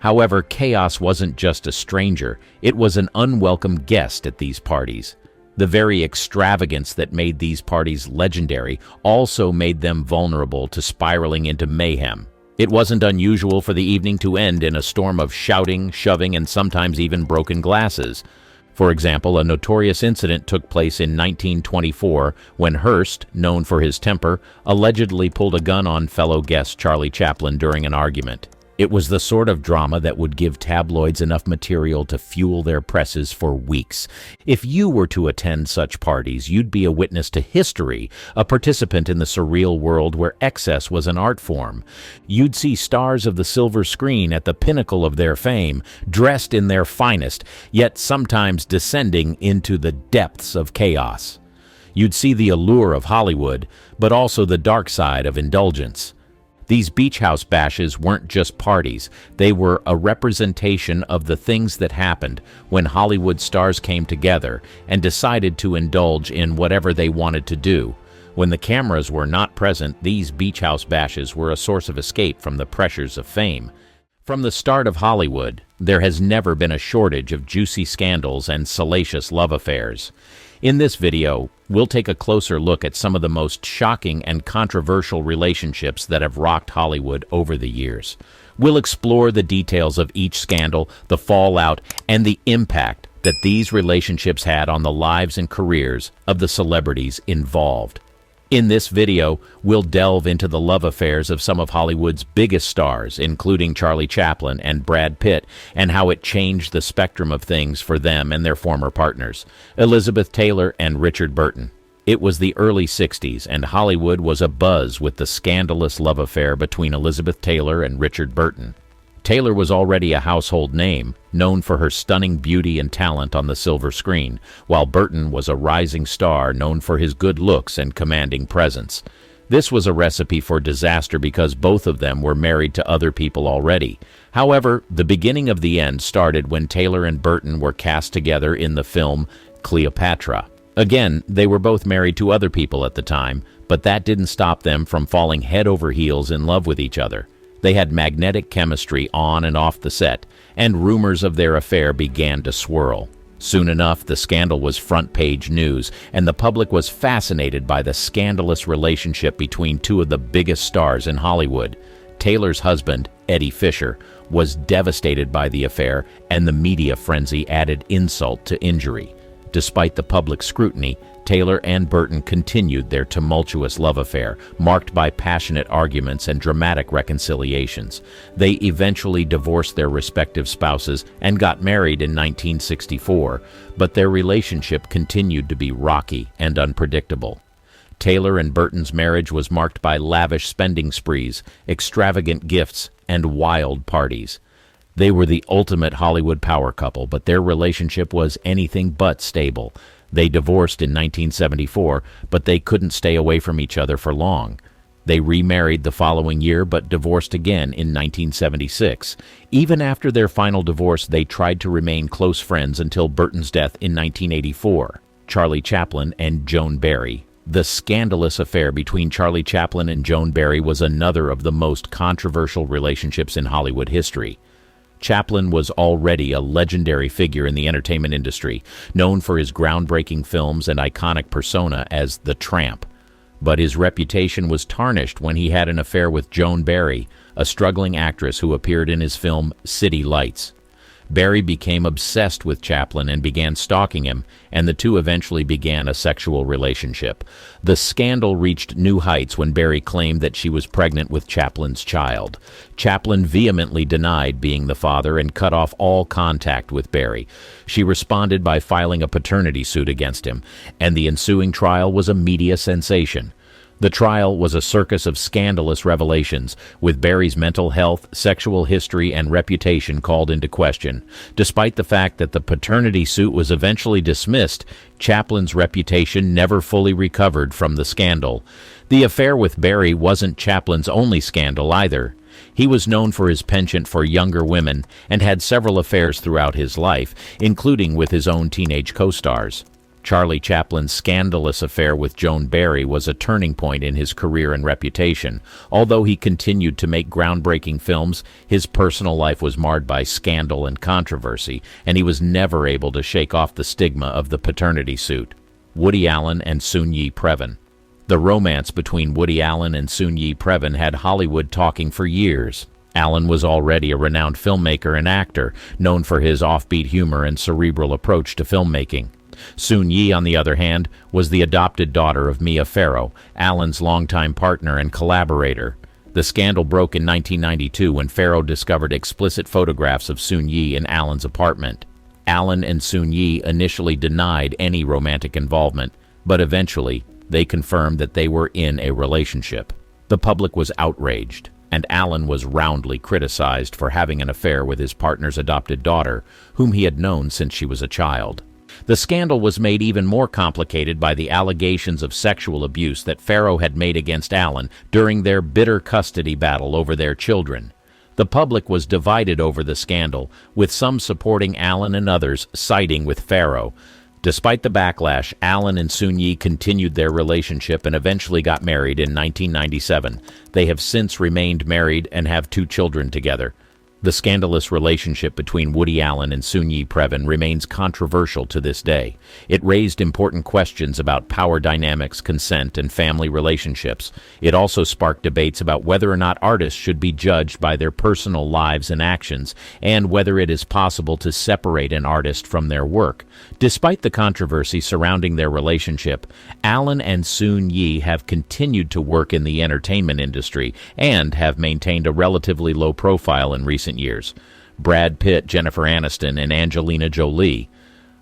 [SPEAKER 1] However, chaos wasn't just a stranger, it was an unwelcome guest at these parties. The very extravagance that made these parties legendary also made them vulnerable to spiraling into mayhem. It wasn't unusual for the evening to end in a storm of shouting, shoving, and sometimes even broken glasses. For example, a notorious incident took place in 1924 when Hearst, known for his temper, allegedly pulled a gun on fellow guest Charlie Chaplin during an argument. It was the sort of drama that would give tabloids enough material to fuel their presses for weeks. If you were to attend such parties, you'd be a witness to history, a participant in the surreal world where excess was an art form. You'd see stars of the silver screen at the pinnacle of their fame, dressed in their finest, yet sometimes descending into the depths of chaos. You'd see the allure of Hollywood, but also the dark side of indulgence. These beach house bashes weren't just parties, they were a representation of the things that happened when Hollywood stars came together and decided to indulge in whatever they wanted to do. When the cameras were not present, these beach house bashes were a source of escape from the pressures of fame. From the start of Hollywood, there has never been a shortage of juicy scandals and salacious love affairs. In this video, we'll take a closer look at some of the most shocking and controversial relationships that have rocked Hollywood over the years. We'll explore the details of each scandal, the fallout, and the impact that these relationships had on the lives and careers of the celebrities involved. In this video, we'll delve into the love affairs of some of Hollywood's biggest stars, including Charlie Chaplin and Brad Pitt, and how it changed the spectrum of things for them and their former partners, Elizabeth Taylor and Richard Burton. It was the early 60s, and Hollywood was abuzz with the scandalous love affair between Elizabeth Taylor and Richard Burton. Taylor was already a household name, known for her stunning beauty and talent on the silver screen, while Burton was a rising star known for his good looks and commanding presence. This was a recipe for disaster because both of them were married to other people already. However, the beginning of the end started when Taylor and Burton were cast together in the film Cleopatra. Again, they were both married to other people at the time, but that didn't stop them from falling head over heels in love with each other. They had magnetic chemistry on and off the set, and rumors of their affair began to swirl. Soon enough, the scandal was front-page news, and the public was fascinated by the scandalous relationship between two of the biggest stars in Hollywood. Taylor's husband, Eddie Fisher, was devastated by the affair, and the media frenzy added insult to injury. Despite the public scrutiny, Taylor and Burton continued their tumultuous love affair, marked by passionate arguments and dramatic reconciliations. They eventually divorced their respective spouses and got married in 1964, but their relationship continued to be rocky and unpredictable. Taylor and Burton's marriage was marked by lavish spending sprees, extravagant gifts, and wild parties. They were the ultimate Hollywood power couple, but their relationship was anything but stable. They divorced in 1974, but they couldn't stay away from each other for long. They remarried the following year, but divorced again in 1976. Even after their final divorce, they tried to remain close friends until Burton's death in 1984. Charlie Chaplin and Joan Barry. The scandalous affair between Charlie Chaplin and Joan Barry was another of the most controversial relationships in Hollywood history. Chaplin was already a legendary figure in the entertainment industry, known for his groundbreaking films and iconic persona as the Tramp. But his reputation was tarnished when he had an affair with Joan Barry, a struggling actress who appeared in his film City Lights. Barry became obsessed with Chaplin and began stalking him, and the two eventually began a sexual relationship. The scandal reached new heights when Barry claimed that she was pregnant with Chaplin's child. Chaplin vehemently denied being the father and cut off all contact with Barry. She responded by filing a paternity suit against him, and the ensuing trial was a media sensation. The trial was a circus of scandalous revelations, with Barry's mental health, sexual history, and reputation called into question. Despite the fact that the paternity suit was eventually dismissed, Chaplin's reputation never fully recovered from the scandal. The affair with Barry wasn't Chaplin's only scandal either. He was known for his penchant for younger women and had several affairs throughout his life, including with his own teenage co-stars. Charlie Chaplin's scandalous affair with Joan Barry was a turning point in his career and reputation. Although he continued to make groundbreaking films, his personal life was marred by scandal and controversy, and he was never able to shake off the stigma of the paternity suit. Woody Allen and Soon-Yi Previn. The romance between Woody Allen and Soon-Yi Previn had Hollywood talking for years. Allen was already a renowned filmmaker and actor, known for his offbeat humor and cerebral approach to filmmaking. Soon-Yi, on the other hand, was the adopted daughter of Mia Farrow, Allen's longtime partner and collaborator. The scandal broke in 1992 when Farrow discovered explicit photographs of Soon-Yi in Allen's apartment. Allen and Soon-Yi initially denied any romantic involvement, but eventually they confirmed that they were in a relationship. The public was outraged, and Allen was roundly criticized for having an affair with his partner's adopted daughter, whom he had known since she was a child. The scandal was made even more complicated by the allegations of sexual abuse that Farrow had made against Allen during their bitter custody battle over their children. The public was divided over the scandal, with some supporting Allen and others siding with Farrow. Despite the backlash, Allen and Soon-Yi continued their relationship and eventually got married in 1997. They have since remained married and have 2 children together. The scandalous relationship between Woody Allen and Soon-Yi Previn remains controversial to this day. It raised important questions about power dynamics, consent, and family relationships. It also sparked debates about whether or not artists should be judged by their personal lives and actions, and whether it is possible to separate an artist from their work. Despite the controversy surrounding their relationship, Allen and Soon-Yi have continued to work in the entertainment industry and have maintained a relatively low profile in recent years. Brad Pitt, Jennifer Aniston, and Angelina Jolie.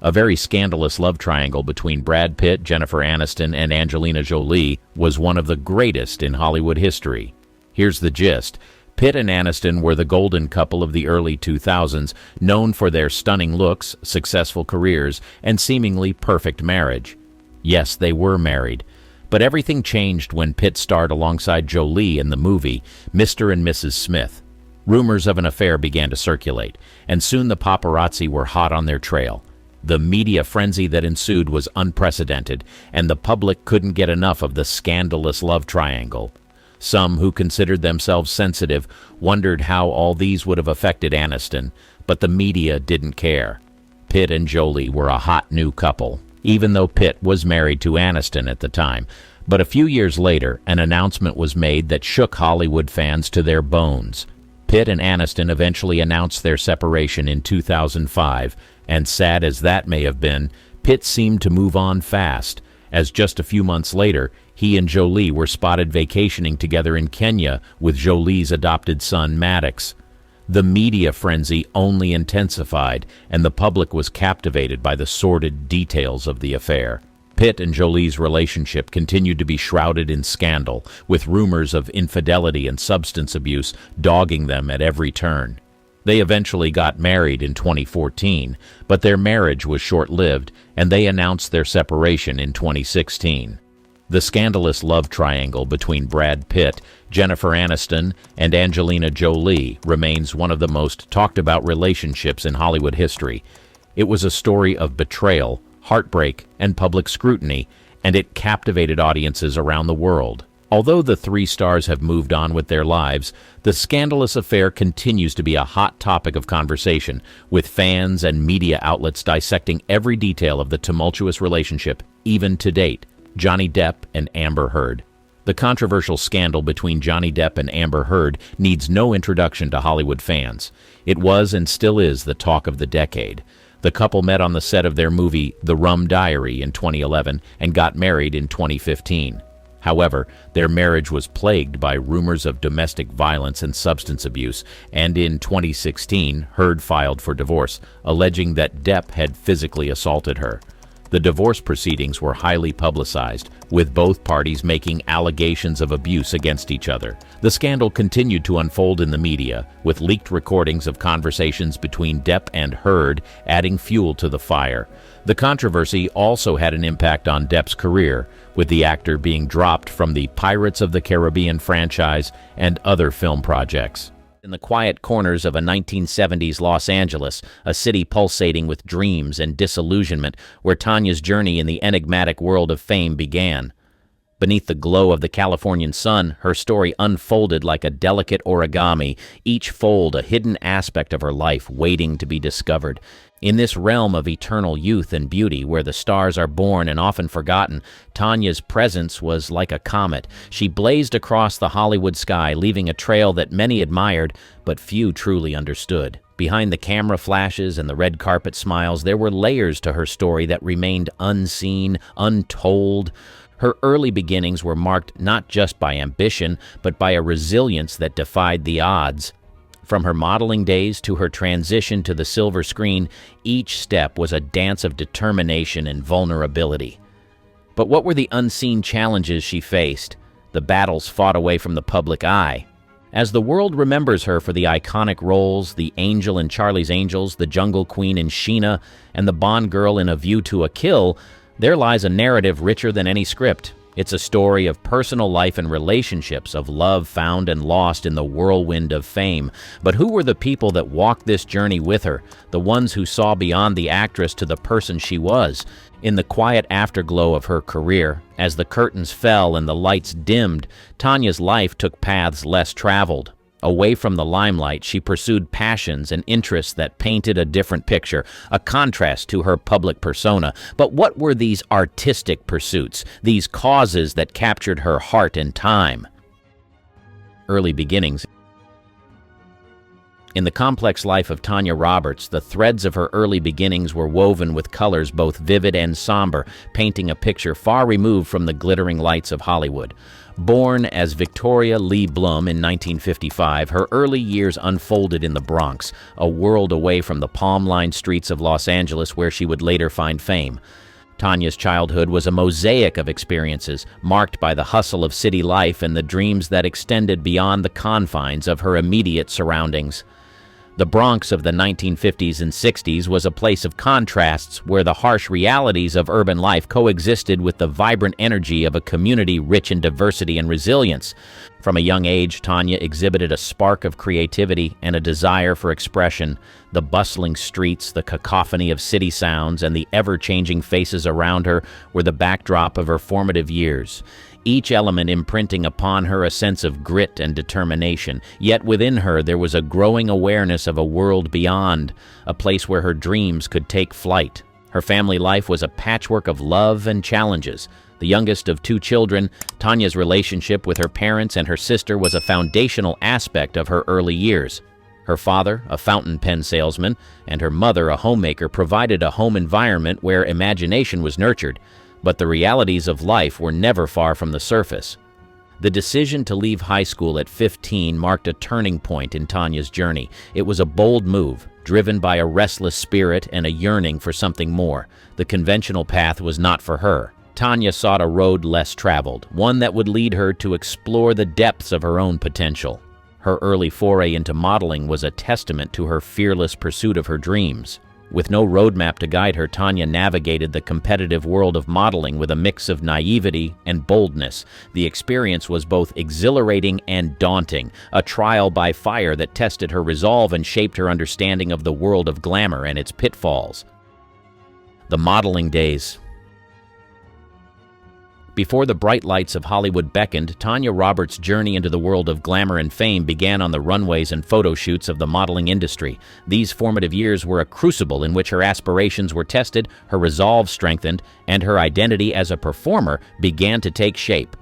[SPEAKER 1] A very scandalous love triangle between Brad Pitt, Jennifer Aniston, and Angelina Jolie was one of the greatest in Hollywood history. Here's the gist. Pitt and Aniston were the golden couple of the early 2000s, known for their stunning looks, successful careers, and seemingly perfect marriage. Yes, they were married. But everything changed when Pitt starred alongside Jolie in the movie Mr. and Mrs. Smith. Rumors of an affair began to circulate, and soon the paparazzi were hot on their trail. The media frenzy that ensued was unprecedented, and the public couldn't get enough of the scandalous love triangle. Some who considered themselves sensitive wondered how all these would have affected Aniston, but the media didn't care. Pitt and Jolie were a hot new couple, even though Pitt was married to Aniston at the time. But a few years later, an announcement was made that shook Hollywood fans to their bones. Pitt and Aniston eventually announced their separation in 2005, and sad as that may have been, Pitt seemed to move on fast, as just a few months later, he and Jolie were spotted vacationing together in Kenya with Jolie's adopted son, Maddox. The media frenzy only intensified, and the public was captivated by the sordid details of the affair. Pitt and Jolie's relationship continued to be shrouded in scandal, with rumors of infidelity and substance abuse dogging them at every turn. They eventually got married in 2014, but their marriage was short-lived, and they announced their separation in 2016. The scandalous love triangle between Brad Pitt, Jennifer Aniston, and Angelina Jolie remains one of the most talked-about relationships in Hollywood history. It was a story of betrayal, heartbreak, and public scrutiny, and it captivated audiences around the world. Although the three stars have moved on with their lives, the scandalous affair continues to be a hot topic of conversation, with fans and media outlets dissecting every detail of the tumultuous relationship, even to date. Johnny Depp and Amber Heard. The controversial scandal between Johnny Depp and Amber Heard needs no introduction to Hollywood fans. It was and still is the talk of the decade. The couple met on the set of their movie The Rum Diary in 2011 and got married in 2015. However, their marriage was plagued by rumors of domestic violence and substance abuse, and in 2016, Heard filed for divorce, alleging that Depp had physically assaulted her. The divorce proceedings were highly publicized, with both parties making allegations of abuse against each other. The scandal continued to unfold in the media, with leaked recordings of conversations between Depp and Heard adding fuel to the fire. The controversy also had an impact on Depp's career, with the actor being dropped from the Pirates of the Caribbean franchise and other film projects. In the quiet corners of a 1970s Los Angeles, a city pulsating with dreams and disillusionment, where Tanya's journey in the enigmatic world of fame began. Beneath the glow of the Californian sun, her story unfolded like a delicate origami, each fold a hidden aspect of her life waiting to be discovered. In this realm of eternal youth and beauty, where the stars are born and often forgotten, Tanya's presence was like a comet. She blazed across the Hollywood sky, leaving a trail that many admired, but few truly understood. Behind the camera flashes and the red carpet smiles, there were layers to her story that remained unseen, untold. Her early beginnings were marked not just by ambition, but by a resilience that defied the odds. From her modeling days to her transition to the silver screen, each step was a dance of determination and vulnerability. But what were the unseen challenges she faced, the battles fought away from the public eye? As the world remembers her for the iconic roles, the Angel in Charlie's Angels, the Jungle Queen in Sheena, and the Bond girl in A View to a Kill, there lies a narrative richer than any script. It's a story of personal life and relationships, of love found and lost in the whirlwind of fame. But who were the people that walked this journey with her, the ones who saw beyond the actress to the person she was? In the quiet afterglow of her career, as the curtains fell and the lights dimmed, Tanya's life took paths less traveled. Away from the limelight, she pursued passions and interests that painted a different picture, a contrast to her public persona. But what were these artistic pursuits, these causes that captured her heart and time? Early beginnings. In the complex life of Tanya Roberts, the threads of her early beginnings were woven with colors both vivid and somber, painting a picture far removed from the glittering lights of Hollywood. Born as Victoria Lee Blum in 1955, her early years unfolded in the Bronx, a world away from the palm-lined streets of Los Angeles where she would later find fame. Tanya's childhood was a mosaic of experiences, marked by the hustle of city life and the dreams that extended beyond the confines of her immediate surroundings. The Bronx of the 1950s and 60s was a place of contrasts where the harsh realities of urban life coexisted with the vibrant energy of a community rich in diversity and resilience. From a young age, Tanya exhibited a spark of creativity and a desire for expression. The bustling streets, the cacophony of city sounds, and the ever-changing faces around her were the backdrop of her formative years, each element imprinting upon her a sense of grit and determination. Yet within her there was a growing awareness of a world beyond, a place where her dreams could take flight. Her family life was a patchwork of love and challenges. The youngest of two children, Tanya's relationship with her parents and her sister was a foundational aspect of her early years. Her father, a fountain pen salesman, and her mother, a homemaker, provided a home environment where imagination was nurtured, but the realities of life were never far from the surface. The decision to leave high school at 15 marked a turning point in Tanya's journey. It was a bold move, driven by a restless spirit and a yearning for something more. The conventional path was not for her. Tanya sought a road less traveled, one that would lead her to explore the depths of her own potential. Her early foray into modeling was a testament to her fearless pursuit of her dreams. With no roadmap to guide her, Tanya navigated the competitive world of modeling with a mix of naivety and boldness. The experience was both exhilarating and daunting, a trial by fire that tested her resolve and shaped her understanding of the world of glamour and its pitfalls. The modeling days. Before the bright lights of Hollywood beckoned, Tanya Roberts' journey into the world of glamour and fame began on the runways and photo shoots of the modeling industry. These formative years were a crucible in which her aspirations were tested, her resolve strengthened, and her identity as a performer began to take shape.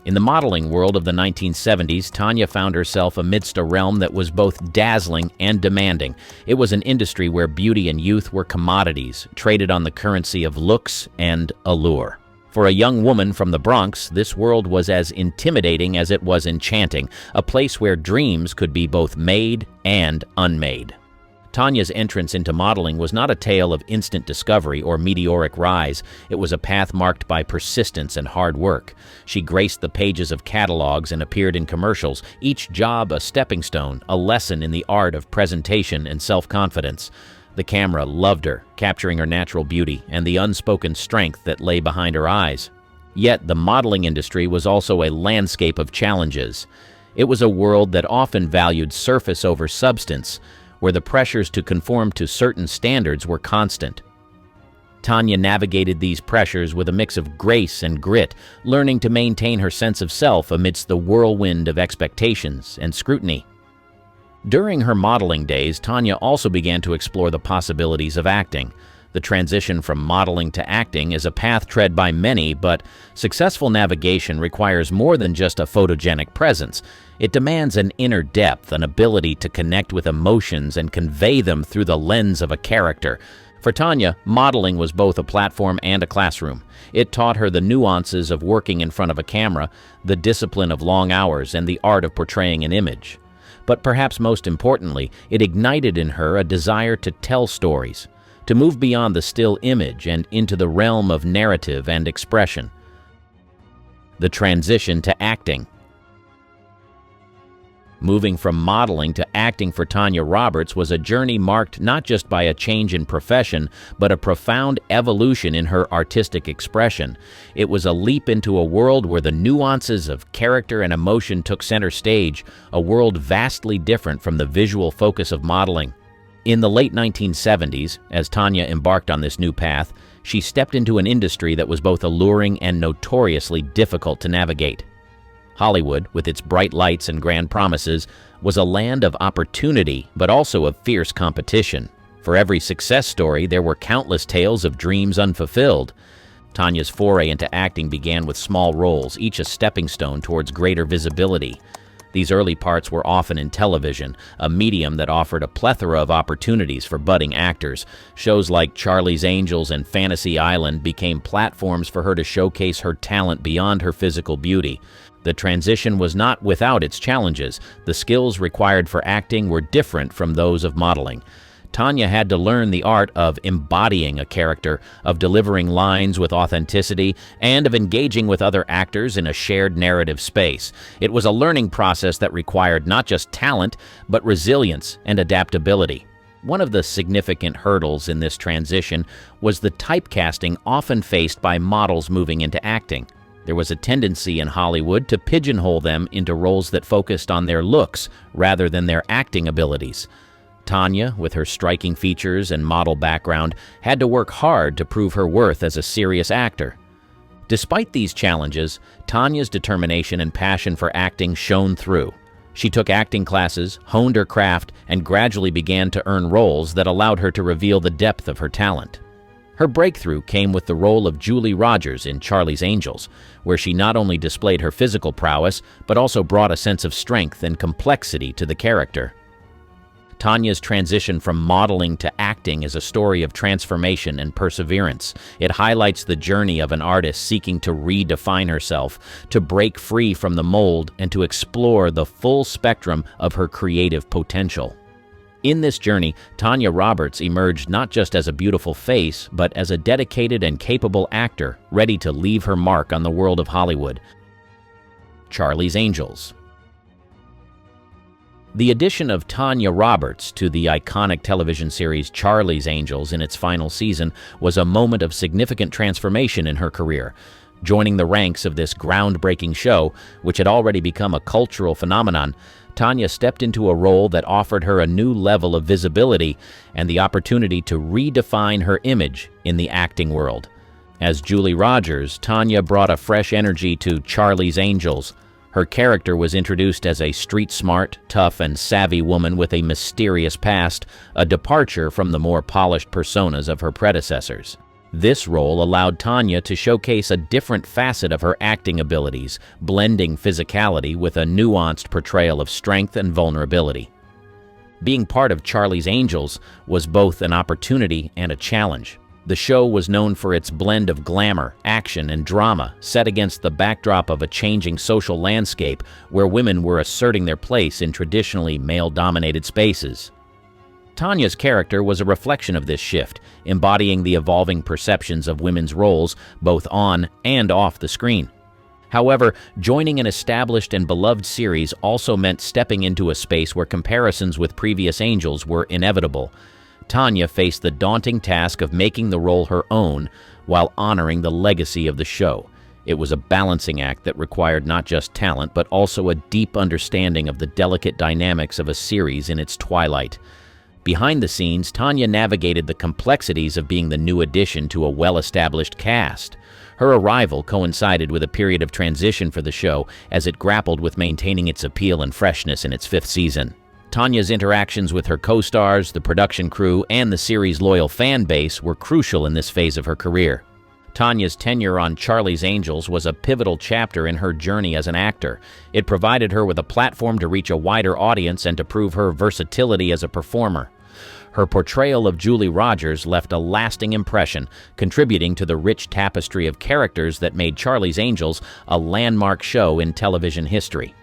[SPEAKER 1] In the modeling world of the 1970s, Tanya found herself amidst a realm that was both dazzling and demanding. It was an industry where beauty and youth were commodities, traded on the currency of looks and allure. For a young woman from the Bronx, this world was as intimidating as it was enchanting, a place where dreams could be both made and unmade. Tanya's entrance into modeling was not a tale of instant discovery or meteoric rise. It was a path marked by persistence and hard work. She graced the pages of catalogs and appeared in commercials, each job a stepping stone, a lesson in the art of presentation and self-confidence. The camera loved her, capturing her natural beauty and the unspoken strength that lay behind her eyes. Yet the modeling industry was also a landscape of challenges. It was a world that often valued surface over substance, where the pressures to conform to certain standards were constant. Tanya navigated these pressures with a mix of grace and grit, learning to maintain her sense of self amidst the whirlwind of expectations and scrutiny. During her modeling days, Tanya also began to explore the possibilities of acting. The transition from modeling to acting is a path tread by many, but successful navigation requires more than just a photogenic presence. It demands an inner depth, an ability to connect with emotions and convey them through the lens of a character. For Tanya, modeling was both a platform and a classroom. It taught her the nuances of working in front of a camera, the discipline of long hours, and the art of portraying an image. But perhaps most importantly, it ignited in her a desire to tell stories, to move beyond the still image and into the realm of narrative and expression. The transition to acting. Moving from modeling to acting for Tanya Roberts was a journey marked not just by a change in profession, but a profound evolution in her artistic expression. It was a leap into a world where the nuances of character and emotion took center stage, a world vastly different from the visual focus of modeling. In the late 1970s, as Tanya embarked on this new path, she stepped into an industry that was both alluring and notoriously difficult to navigate. Hollywood, with its bright lights and grand promises, was a land of opportunity, but also of fierce competition. For every success story, there were countless tales of dreams unfulfilled. Tanya's foray into acting began with small roles, each a stepping stone towards greater visibility. These early parts were often in television, a medium that offered a plethora of opportunities for budding actors. Shows like Charlie's Angels and Fantasy Island became platforms for her to showcase her talent beyond her physical beauty. The transition was not without its challenges. The skills required for acting were different from those of modeling. Tanya had to learn the art of embodying a character, of delivering lines with authenticity, and of engaging with other actors in a shared narrative space. It was a learning process that required not just talent, but resilience and adaptability. One of the significant hurdles in this transition was the typecasting often faced by models moving into acting. There was a tendency in Hollywood to pigeonhole them into roles that focused on their looks rather than their acting abilities. Tanya, with her striking features and model background, had to work hard to prove her worth as a serious actor. Despite these challenges, Tanya's determination and passion for acting shone through. She took acting classes, honed her craft, and gradually began to earn roles that allowed her to reveal the depth of her talent. Her breakthrough came with the role of Julie Rogers in Charlie's Angels, where she not only displayed her physical prowess, but also brought a sense of strength and complexity to the character. Tanya's transition from modeling to acting is a story of transformation and perseverance. It highlights the journey of an artist seeking to redefine herself, to break free from the mold, and to explore the full spectrum of her creative potential. In this journey, Tanya Roberts emerged not just as a beautiful face, but as a dedicated and capable actor, ready to leave her mark on the world of Hollywood. Charlie's Angels. The addition of Tanya Roberts to the iconic television series Charlie's Angels in its final season was a moment of significant transformation in her career. Joining the ranks of this groundbreaking show, which had already become a cultural phenomenon, Tanya stepped into a role that offered her a new level of visibility and the opportunity to redefine her image in the acting world. As Julie Rogers, Tanya brought a fresh energy to Charlie's Angels. Her character was introduced as a street-smart, tough, and savvy woman with a mysterious past, a departure from the more polished personas of her predecessors. This role allowed Tanya to showcase a different facet of her acting abilities, blending physicality with a nuanced portrayal of strength and vulnerability. Being part of Charlie's Angels was both an opportunity and a challenge. The show was known for its blend of glamour, action, and drama, set against the backdrop of a changing social landscape where women were asserting their place in traditionally male-dominated spaces. Tanya's character was a reflection of this shift, embodying the evolving perceptions of women's roles both on and off the screen. However, joining an established and beloved series also meant stepping into a space where comparisons with previous Angels were inevitable. Tanya faced the daunting task of making the role her own while honoring the legacy of the show. It was a balancing act that required not just talent, but also a deep understanding of the delicate dynamics of a series in its twilight. Behind the scenes, Tanya navigated the complexities of being the new addition to a well-established cast. Her arrival coincided with a period of transition for the show as it grappled with maintaining its appeal and freshness in its 5th season. Tanya's interactions with her co-stars, the production crew, and the series' loyal fan base were crucial in this phase of her career. Tanya's tenure on Charlie's Angels was a pivotal chapter in her journey as an actor. It provided her with a platform to reach a wider audience and to prove her versatility as a performer. Her portrayal of Julie Rogers left a lasting impression, contributing to the rich tapestry of characters that made Charlie's Angels a landmark show in television history.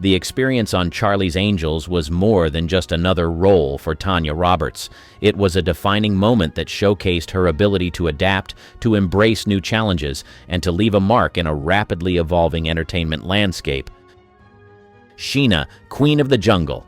[SPEAKER 1] The experience on Charlie's Angels was more than just another role for Tanya Roberts. It was a defining moment that showcased her ability to adapt, to embrace new challenges, and to leave a mark in a rapidly evolving entertainment landscape. Sheena, Queen of the Jungle.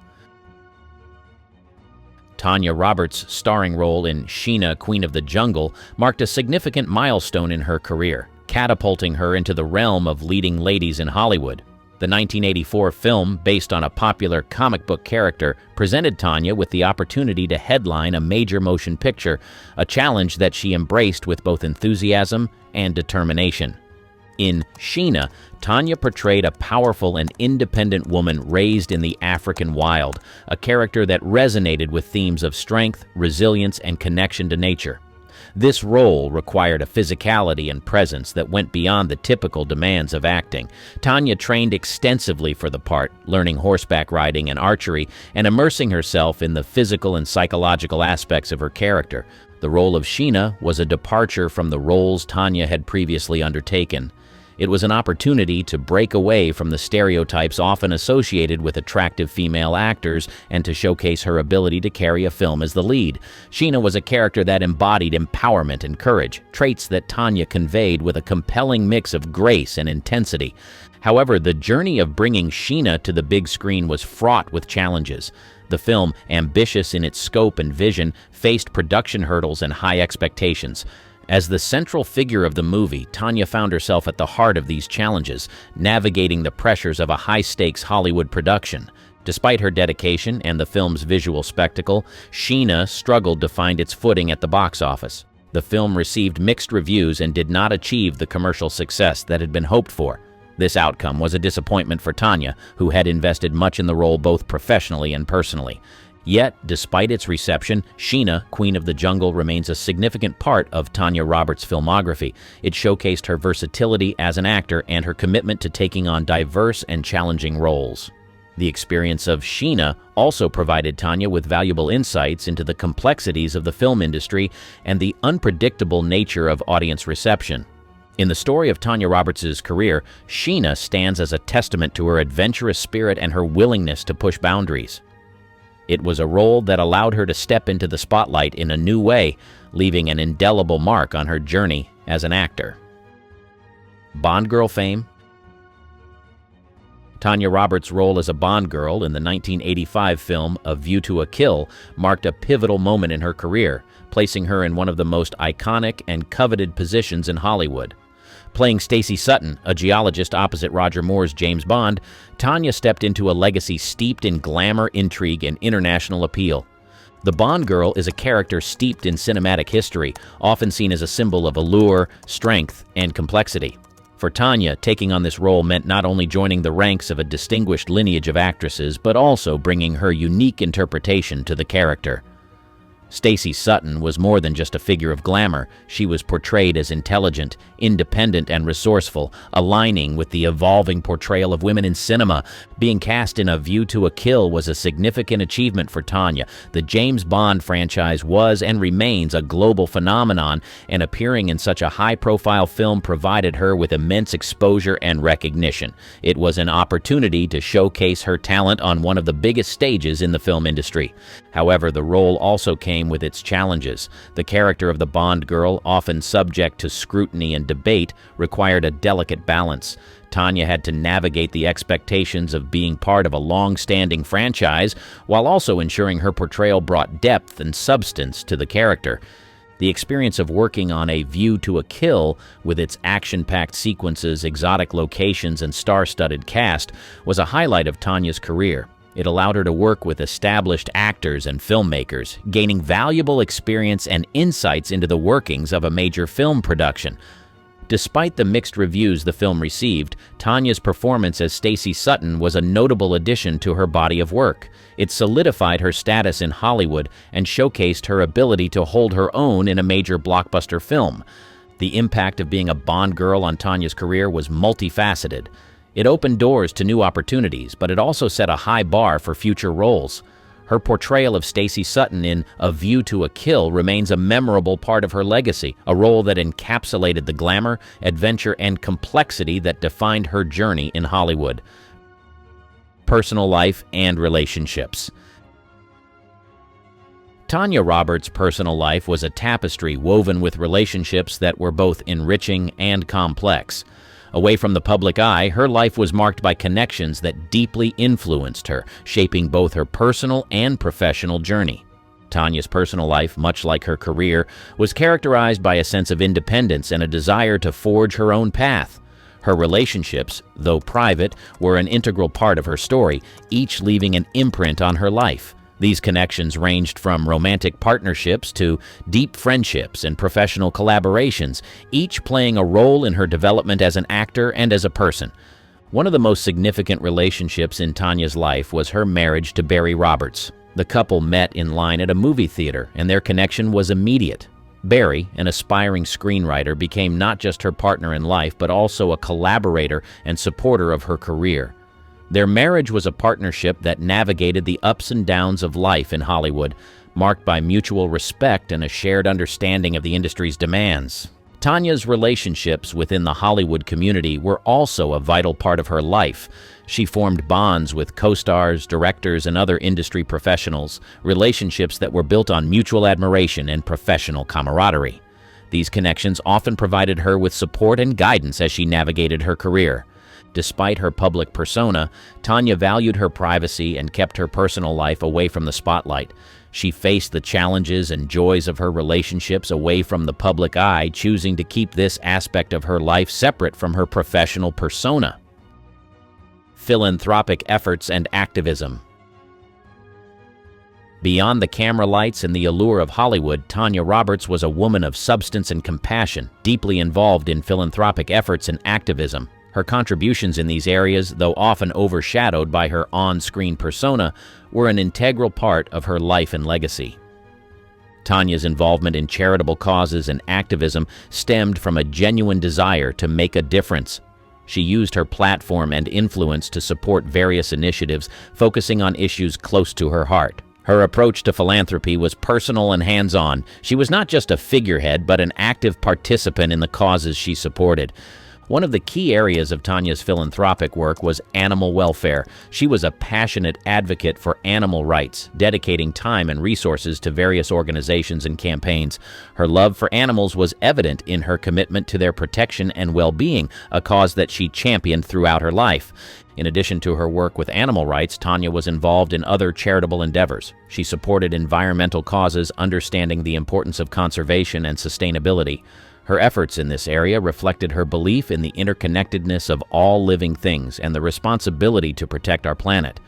[SPEAKER 1] Tanya Roberts' starring role in Sheena, Queen of the Jungle marked a significant milestone in her career, catapulting her into the realm of leading ladies in Hollywood. The 1984 film, based on a popular comic book character, presented Tanya with the opportunity to headline a major motion picture, a challenge that she embraced with both enthusiasm and determination. In Sheena, Tanya portrayed a powerful and independent woman raised in the African wild, a character that resonated with themes of strength, resilience, and connection to nature. This role required a physicality and presence that went beyond the typical demands of acting. Tanya trained extensively for the part, learning horseback riding and archery, and immersing herself in the physical and psychological aspects of her character. The role of Sheena was a departure from the roles Tanya had previously undertaken. It was an opportunity to break away from the stereotypes often associated with attractive female actors and to showcase her ability to carry a film as the lead. Sheena was a character that embodied empowerment and courage, traits that Tanya conveyed with a compelling mix of grace and intensity. However, the journey of bringing Sheena to the big screen was fraught with challenges. The film, ambitious in its scope and vision, faced production hurdles and high expectations. As the central figure of the movie, Tanya found herself at the heart of these challenges, navigating the pressures of a high-stakes Hollywood production. Despite her dedication and the film's visual spectacle, Sheena struggled to find its footing at the box office. The film received mixed reviews and did not achieve the commercial success that had been hoped for. This outcome was a disappointment for Tanya, who had invested much in the role both professionally and personally. Yet, despite its reception, Sheena, Queen of the Jungle, remains a significant part of Tanya Roberts' filmography. It showcased her versatility as an actor and her commitment to taking on diverse and challenging roles. The experience of Sheena also provided Tanya with valuable insights into the complexities of the film industry and the unpredictable nature of audience reception. In the story of Tanya Roberts' career, Sheena stands as a testament to her adventurous spirit and her willingness to push boundaries. It was a role that allowed her to step into the spotlight in a new way, leaving an indelible mark on her journey as an actor. Bond girl fame. Tanya Roberts' role as a Bond girl in the 1985 film A View to a Kill marked a pivotal moment in her career, placing her in one of the most iconic and coveted positions in Hollywood. Playing Stacey Sutton, a geologist opposite Roger Moore's James Bond, Tanya stepped into a legacy steeped in glamour, intrigue, and international appeal. The Bond girl is a character steeped in cinematic history, often seen as a symbol of allure, strength, and complexity. For Tanya, taking on this role meant not only joining the ranks of a distinguished lineage of actresses, but also bringing her unique interpretation to the character. Stacey Sutton was more than just a figure of glamour. She was portrayed as intelligent, independent, and resourceful, aligning with the evolving portrayal of women in cinema. Being cast in A View to a Kill was a significant achievement for Tanya. The James Bond franchise was and remains a global phenomenon, and appearing in such a high-profile film provided her with immense exposure and recognition. It was an opportunity to showcase her talent on one of the biggest stages in the film industry. However, the role also came with its challenges. The character of the Bond girl, often subject to scrutiny and debate, required a delicate balance. Tanya had to navigate the expectations of being part of a long-standing franchise, while also ensuring her portrayal brought depth and substance to the character. The experience of working on A View to a Kill, with its action-packed sequences, exotic locations, and star-studded cast, was a highlight of Tanya's career. It allowed her to work with established actors and filmmakers, gaining valuable experience and insights into the workings of a major film production. Despite the mixed reviews the film received, Tanya's performance as Stacey Sutton was a notable addition to her body of work. It solidified her status in Hollywood and showcased her ability to hold her own in a major blockbuster film. The impact of being a Bond girl on Tanya's career was multifaceted. It opened doors to new opportunities, but it also set a high bar for future roles. Her portrayal of Stacey Sutton in A View to a Kill remains a memorable part of her legacy, a role that encapsulated the glamour, adventure, and complexity that defined her journey in Hollywood. Personal life and relationships. Tanya Roberts' personal life was a tapestry woven with relationships that were both enriching and complex. Away from the public eye, her life was marked by connections that deeply influenced her, shaping both her personal and professional journey. Tanya's personal life, much like her career, was characterized by a sense of independence and a desire to forge her own path. Her relationships, though private, were an integral part of her story, each leaving an imprint on her life. These connections ranged from romantic partnerships to deep friendships and professional collaborations, each playing a role in her development as an actor and as a person. One of the most significant relationships in Tanya's life was her marriage to Barry Roberts. The couple met in line at a movie theater, and their connection was immediate. Barry, an aspiring screenwriter, became not just her partner in life, but also a collaborator and supporter of her career. Their marriage was a partnership that navigated the ups and downs of life in Hollywood, marked by mutual respect and a shared understanding of the industry's demands. Tanya's relationships within the Hollywood community were also a vital part of her life. She formed bonds with co-stars, directors, and other industry professionals, relationships that were built on mutual admiration and professional camaraderie. These connections often provided her with support and guidance as she navigated her career. Despite her public persona, Tanya valued her privacy and kept her personal life away from the spotlight. She faced the challenges and joys of her relationships away from the public eye, choosing to keep this aspect of her life separate from her professional persona. Philanthropic efforts and activism. Beyond the camera lights and the allure of Hollywood, Tanya Roberts was a woman of substance and compassion, deeply involved in philanthropic efforts and activism. Her contributions in these areas, though often overshadowed by her on-screen persona, were an integral part of her life and legacy. Tanya's involvement in charitable causes and activism stemmed from a genuine desire to make a difference. She used her platform and influence to support various initiatives, focusing on issues close to her heart. Her approach to philanthropy was personal and hands-on. She was not just a figurehead, but an active participant in the causes she supported. One of the key areas of Tanya's philanthropic work was animal welfare. She was a passionate advocate for animal rights, dedicating time and resources to various organizations and campaigns. Her love for animals was evident in her commitment to their protection and well-being, a cause that she championed throughout her life. In addition to her work with animal rights, Tanya was involved in other charitable endeavors. She supported environmental causes, understanding the importance of conservation and sustainability. Her efforts in this area reflected her belief in the interconnectedness of all living things and the responsibility to protect our planet.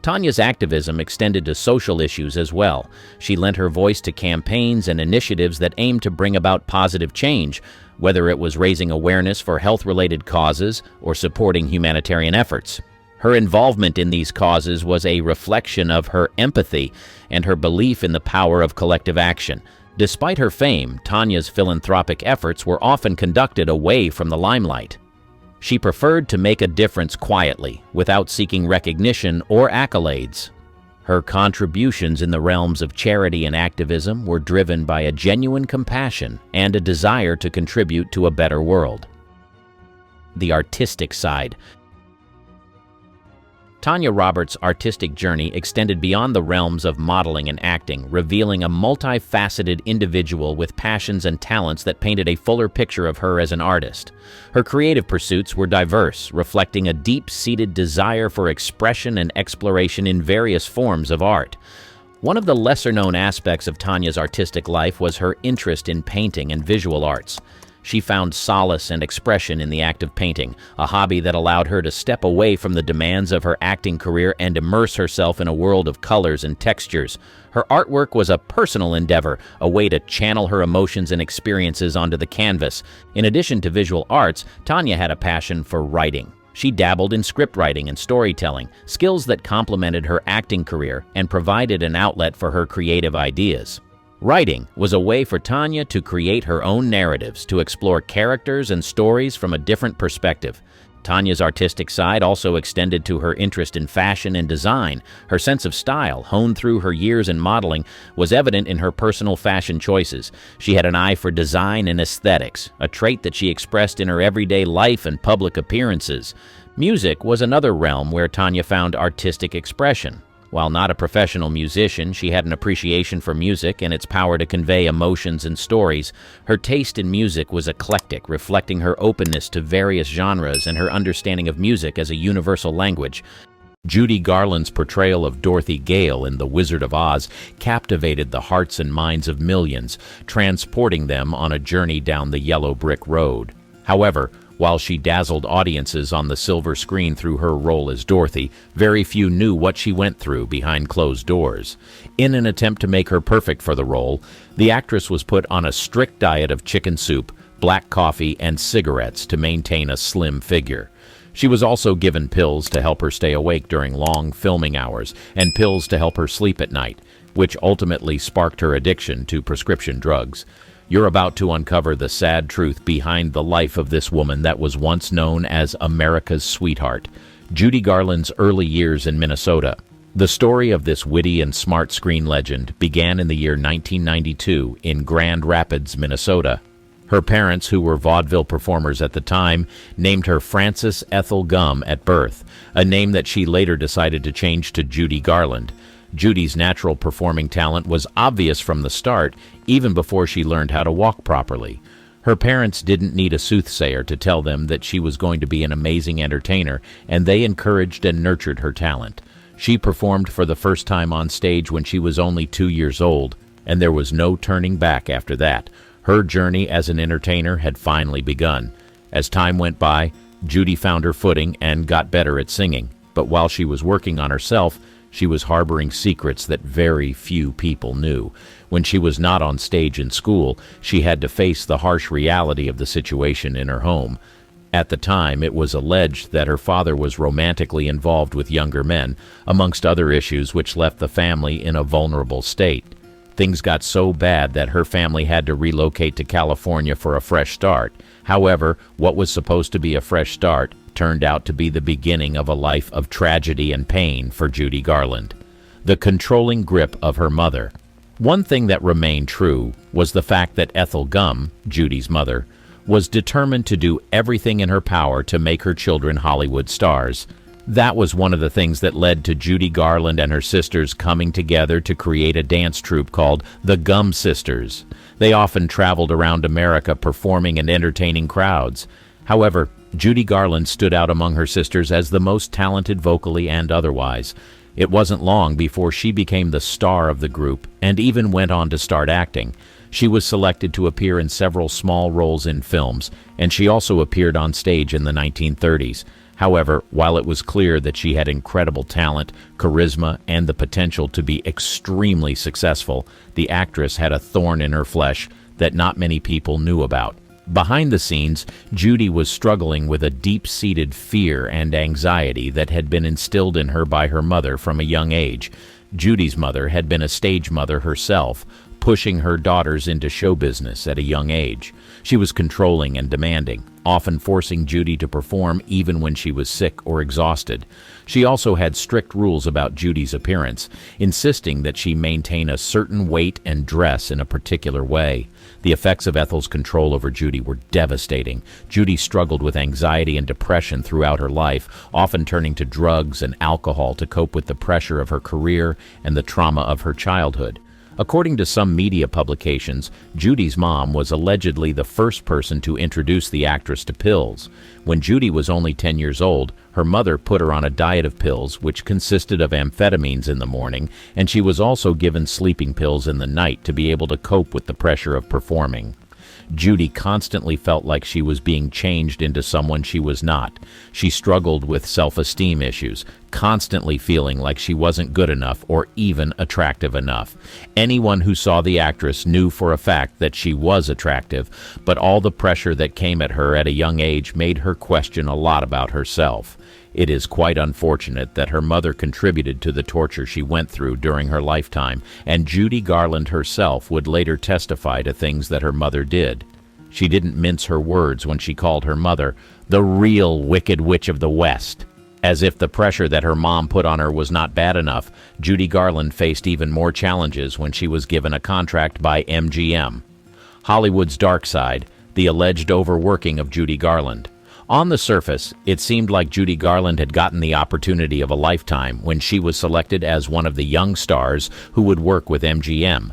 [SPEAKER 1] Tanya's activism extended to social issues as well. She lent her voice to campaigns and initiatives that aimed to bring about positive change, whether it was raising awareness for health-related causes or supporting humanitarian efforts. Her involvement in these causes was a reflection of her empathy and her belief in the power of collective action. Despite her fame, Tanya's philanthropic efforts were often conducted away from the limelight. She preferred to make a difference quietly, without seeking recognition or accolades. Her contributions in the realms of charity and activism were driven by a genuine compassion and a desire to contribute to a better world. The artistic side. Tanya Roberts' artistic journey extended beyond the realms of modeling and acting, revealing a multifaceted individual with passions and talents that painted a fuller picture of her as an artist. Her creative pursuits were diverse, reflecting a deep-seated desire for expression and exploration in various forms of art. One of the lesser-known aspects of Tanya's artistic life was her interest in painting and visual arts. She found solace and expression in the act of painting, a hobby that allowed her to step away from the demands of her acting career and immerse herself in a world of colors and textures. Her artwork was a personal endeavor, a way to channel her emotions and experiences onto the canvas. In addition to visual arts, Tanya had a passion for writing. She dabbled in script writing and storytelling, skills that complemented her acting career and provided an outlet for her creative ideas. Writing was a way for Tanya to create her own narratives, to explore characters and stories from a different perspective. Tanya's artistic side also extended to her interest in fashion and design. Her sense of style, honed through her years in modeling, was evident in her personal fashion choices. She had an eye for design and aesthetics, a trait that she expressed in her everyday life and public appearances. Music was another realm where Tanya found artistic expression. While not a professional musician, she had an appreciation for music and its power to convey emotions and stories. Her taste in music was eclectic, reflecting her openness to various genres and her understanding of music as a universal language. Judy Garland's portrayal of Dorothy Gale in The Wizard of Oz captivated the hearts and minds of millions, transporting them on a journey down the yellow brick road. However, while she dazzled audiences on the silver screen through her role as Dorothy, very few knew what she went through behind closed doors. In an attempt to make her perfect for the role, the actress was put on a strict diet of chicken soup, black coffee, and cigarettes to maintain a slim figure. She was also given pills to help her stay awake during long filming hours and pills to help her sleep at night, which ultimately sparked her addiction to prescription drugs. You're about to uncover the sad truth behind the life of this woman that was once known as America's sweetheart, Judy Garland's early years in Minnesota. The story of this witty and smart screen legend began in the year 1992 in Grand Rapids, Minnesota. Her parents, who were vaudeville performers at the time, named her Frances Ethel Gum at birth, a name that she later decided to change to Judy Garland. Judy's natural performing talent was obvious from the start, even before she learned how to walk properly. Her parents didn't need a soothsayer to tell them that she was going to be an amazing entertainer, and they encouraged and nurtured her talent. She performed for the first time on stage when she was only 2 years old, and there was no turning back after that. Her journey as an entertainer had finally begun. As time went by, Judy found her footing and got better at singing, but while she was working on herself, she was harboring secrets that very few people knew. When she was not on stage in school, she had to face the harsh reality of the situation in her home. At the time, it was alleged that her father was romantically involved with younger men, amongst other issues which left the family in a vulnerable state. Things got so bad that her family had to relocate to California for a fresh start. However, what was supposed to be a fresh start turned out to be the beginning of a life of tragedy and pain for Judy Garland. The controlling grip of her mother. One thing that remained true was the fact that Ethel Gum, Judy's mother, was determined to do everything in her power to make her children Hollywood stars. That was one of the things that led to Judy Garland and her sisters coming together to create a dance troupe called the Gum Sisters. They often traveled around America performing and entertaining crowds. However, Judy Garland stood out among her sisters as the most talented vocally and otherwise. It wasn't long before she became the star of the group and even went on to start acting. She was selected to appear in several small roles in films, and she also appeared on stage in the 1930s. However, while it was clear that she had incredible talent, charisma, and the potential to be extremely successful, the actress had a thorn in her flesh that not many people knew about. Behind the scenes, Judy was struggling with a deep-seated fear and anxiety that had been instilled in her by her mother from a young age. Judy's mother had been a stage mother herself, pushing her daughters into show business at a young age. She was controlling and demanding, often forcing Judy to perform even when she was sick or exhausted. She also had strict rules about Judy's appearance, insisting that she maintain a certain weight and dress in a particular way. The effects of Ethel's control over Judy were devastating. Judy struggled with anxiety and depression throughout her life, often turning to drugs and alcohol to cope with the pressure of her career and the trauma of her childhood. According to some media publications, Judy's mom was allegedly the first person to introduce the actress to pills. When Judy was only 10 years old, her mother put her on a diet of pills which consisted of amphetamines in the morning, and she was also given sleeping pills in the night to be able to cope with the pressure of performing. Judy constantly felt like she was being changed into someone she was not. She struggled with self-esteem issues, constantly feeling like she wasn't good enough or even attractive enough. Anyone who saw the actress knew for a fact that she was attractive, but all the pressure that came at her at a young age made her question a lot about herself. It is quite unfortunate that her mother contributed to the torture she went through during her lifetime, and Judy Garland herself would later testify to things that her mother did. She didn't mince her words when she called her mother the real Wicked Witch of the West. As if the pressure that her mom put on her was not bad enough, Judy Garland faced even more challenges when she was given a contract by MGM. Hollywood's dark side, the alleged overworking of Judy Garland. On the surface, it seemed like Judy Garland had gotten the opportunity of a lifetime when she was selected as one of the young stars who would work with MGM.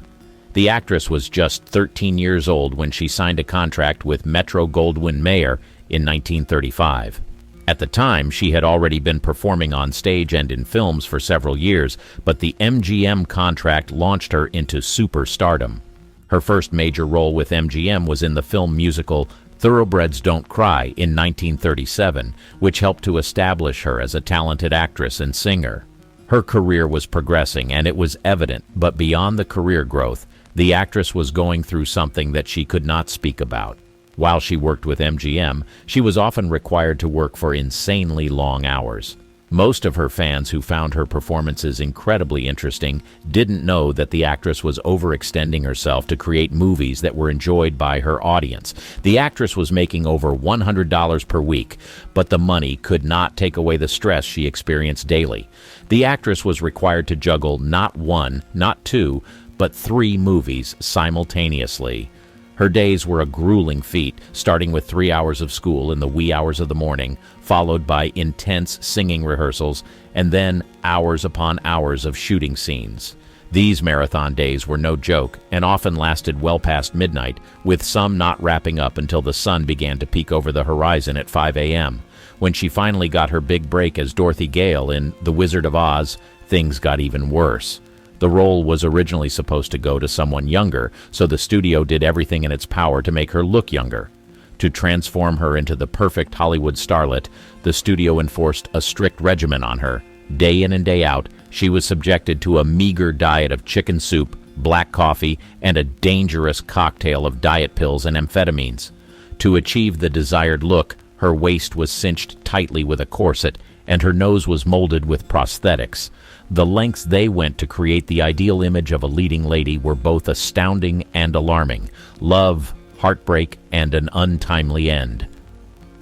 [SPEAKER 1] The actress was just 13 years old when she signed a contract with Metro-Goldwyn-Mayer in 1935. At the time, she had already been performing on stage and in films for several years, but the MGM contract launched her into superstardom. Her first major role with MGM was in the film musical Thoroughbreds Don't Cry in 1937, which helped to establish her as a talented actress and singer. Her career was progressing, and it was evident, but beyond the career growth, the actress was going through something that she could not speak about. While she worked with MGM, she was often required to work for insanely long hours. Most of her fans who found her performances incredibly interesting didn't know that the actress was overextending herself to create movies that were enjoyed by her audience. The actress was making over $100 per week, but the money could not take away the stress she experienced daily. The actress was required to juggle not one, not two, but 3 movies simultaneously. Her days were a grueling feat, starting with 3 hours of school in the wee hours of the morning, followed by intense singing rehearsals, and then hours upon hours of shooting scenes. These marathon days were no joke and often lasted well past midnight, with some not wrapping up until the sun began to peek over the horizon at 5 a.m. When she finally got her big break as Dorothy Gale in The Wizard of Oz, things got even worse. The role was originally supposed to go to someone younger, so the studio did everything in its power to make her look younger. To transform her into the perfect Hollywood starlet, the studio enforced a strict regimen on her. Day in and day out, she was subjected to a meager diet of chicken soup, black coffee, and a dangerous cocktail of diet pills and amphetamines. To achieve the desired look, her waist was cinched tightly with a corset, and her nose was molded with prosthetics. The lengths they went to create the ideal image of a leading lady were both astounding and alarming: love, heartbreak, and an untimely end.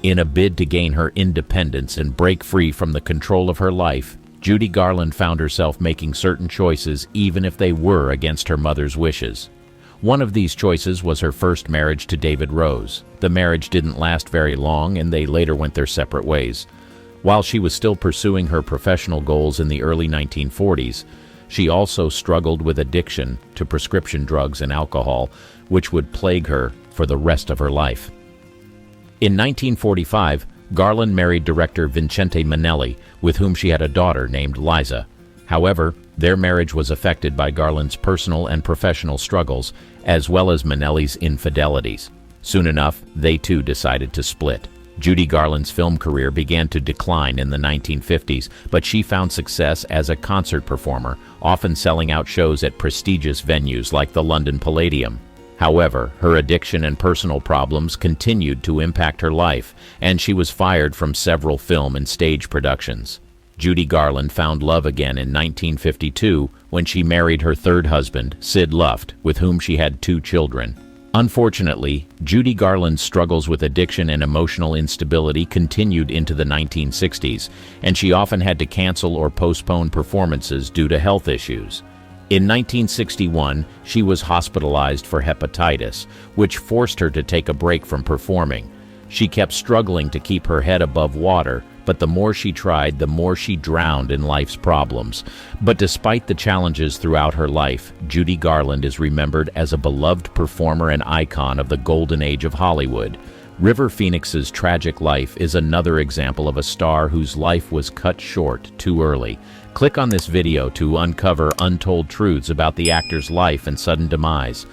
[SPEAKER 1] In a bid to gain her independence and break free from the control of her life, Judy Garland found herself making certain choices even if they were against her mother's wishes. One of these choices was her first marriage to David Rose. The marriage didn't last very long, and they later went their separate ways. While she was still pursuing her professional goals in the early 1940s, she also struggled with addiction to prescription drugs and alcohol, which would plague her for the rest of her life. In 1945, Garland married director Vincente Minnelli, with whom she had a daughter named Liza. However, their marriage was affected by Garland's personal and professional struggles, as well as Minnelli's infidelities. Soon enough, they too decided to split. Judy Garland's film career began to decline in the 1950s, but she found success as a concert performer, often selling out shows at prestigious venues like the London Palladium. However, her addiction and personal problems continued to impact her life, and she was fired from several film and stage productions. Judy Garland found love again in 1952 when she married her third husband, Sid Luft, with whom she had 2 children. Unfortunately, Judy Garland's struggles with addiction and emotional instability continued into the 1960s, and she often had to cancel or postpone performances due to health issues. In 1961, she was hospitalized for hepatitis, which forced her to take a break from performing. She kept struggling to keep her head above water, but the more she tried, the more she drowned in life's problems. But despite the challenges throughout her life, Judy Garland is remembered as a beloved performer and icon of the golden age of Hollywood. River Phoenix's tragic life is another example of a star whose life was cut short too early. Click on this video to uncover untold truths about the actor's life and sudden demise.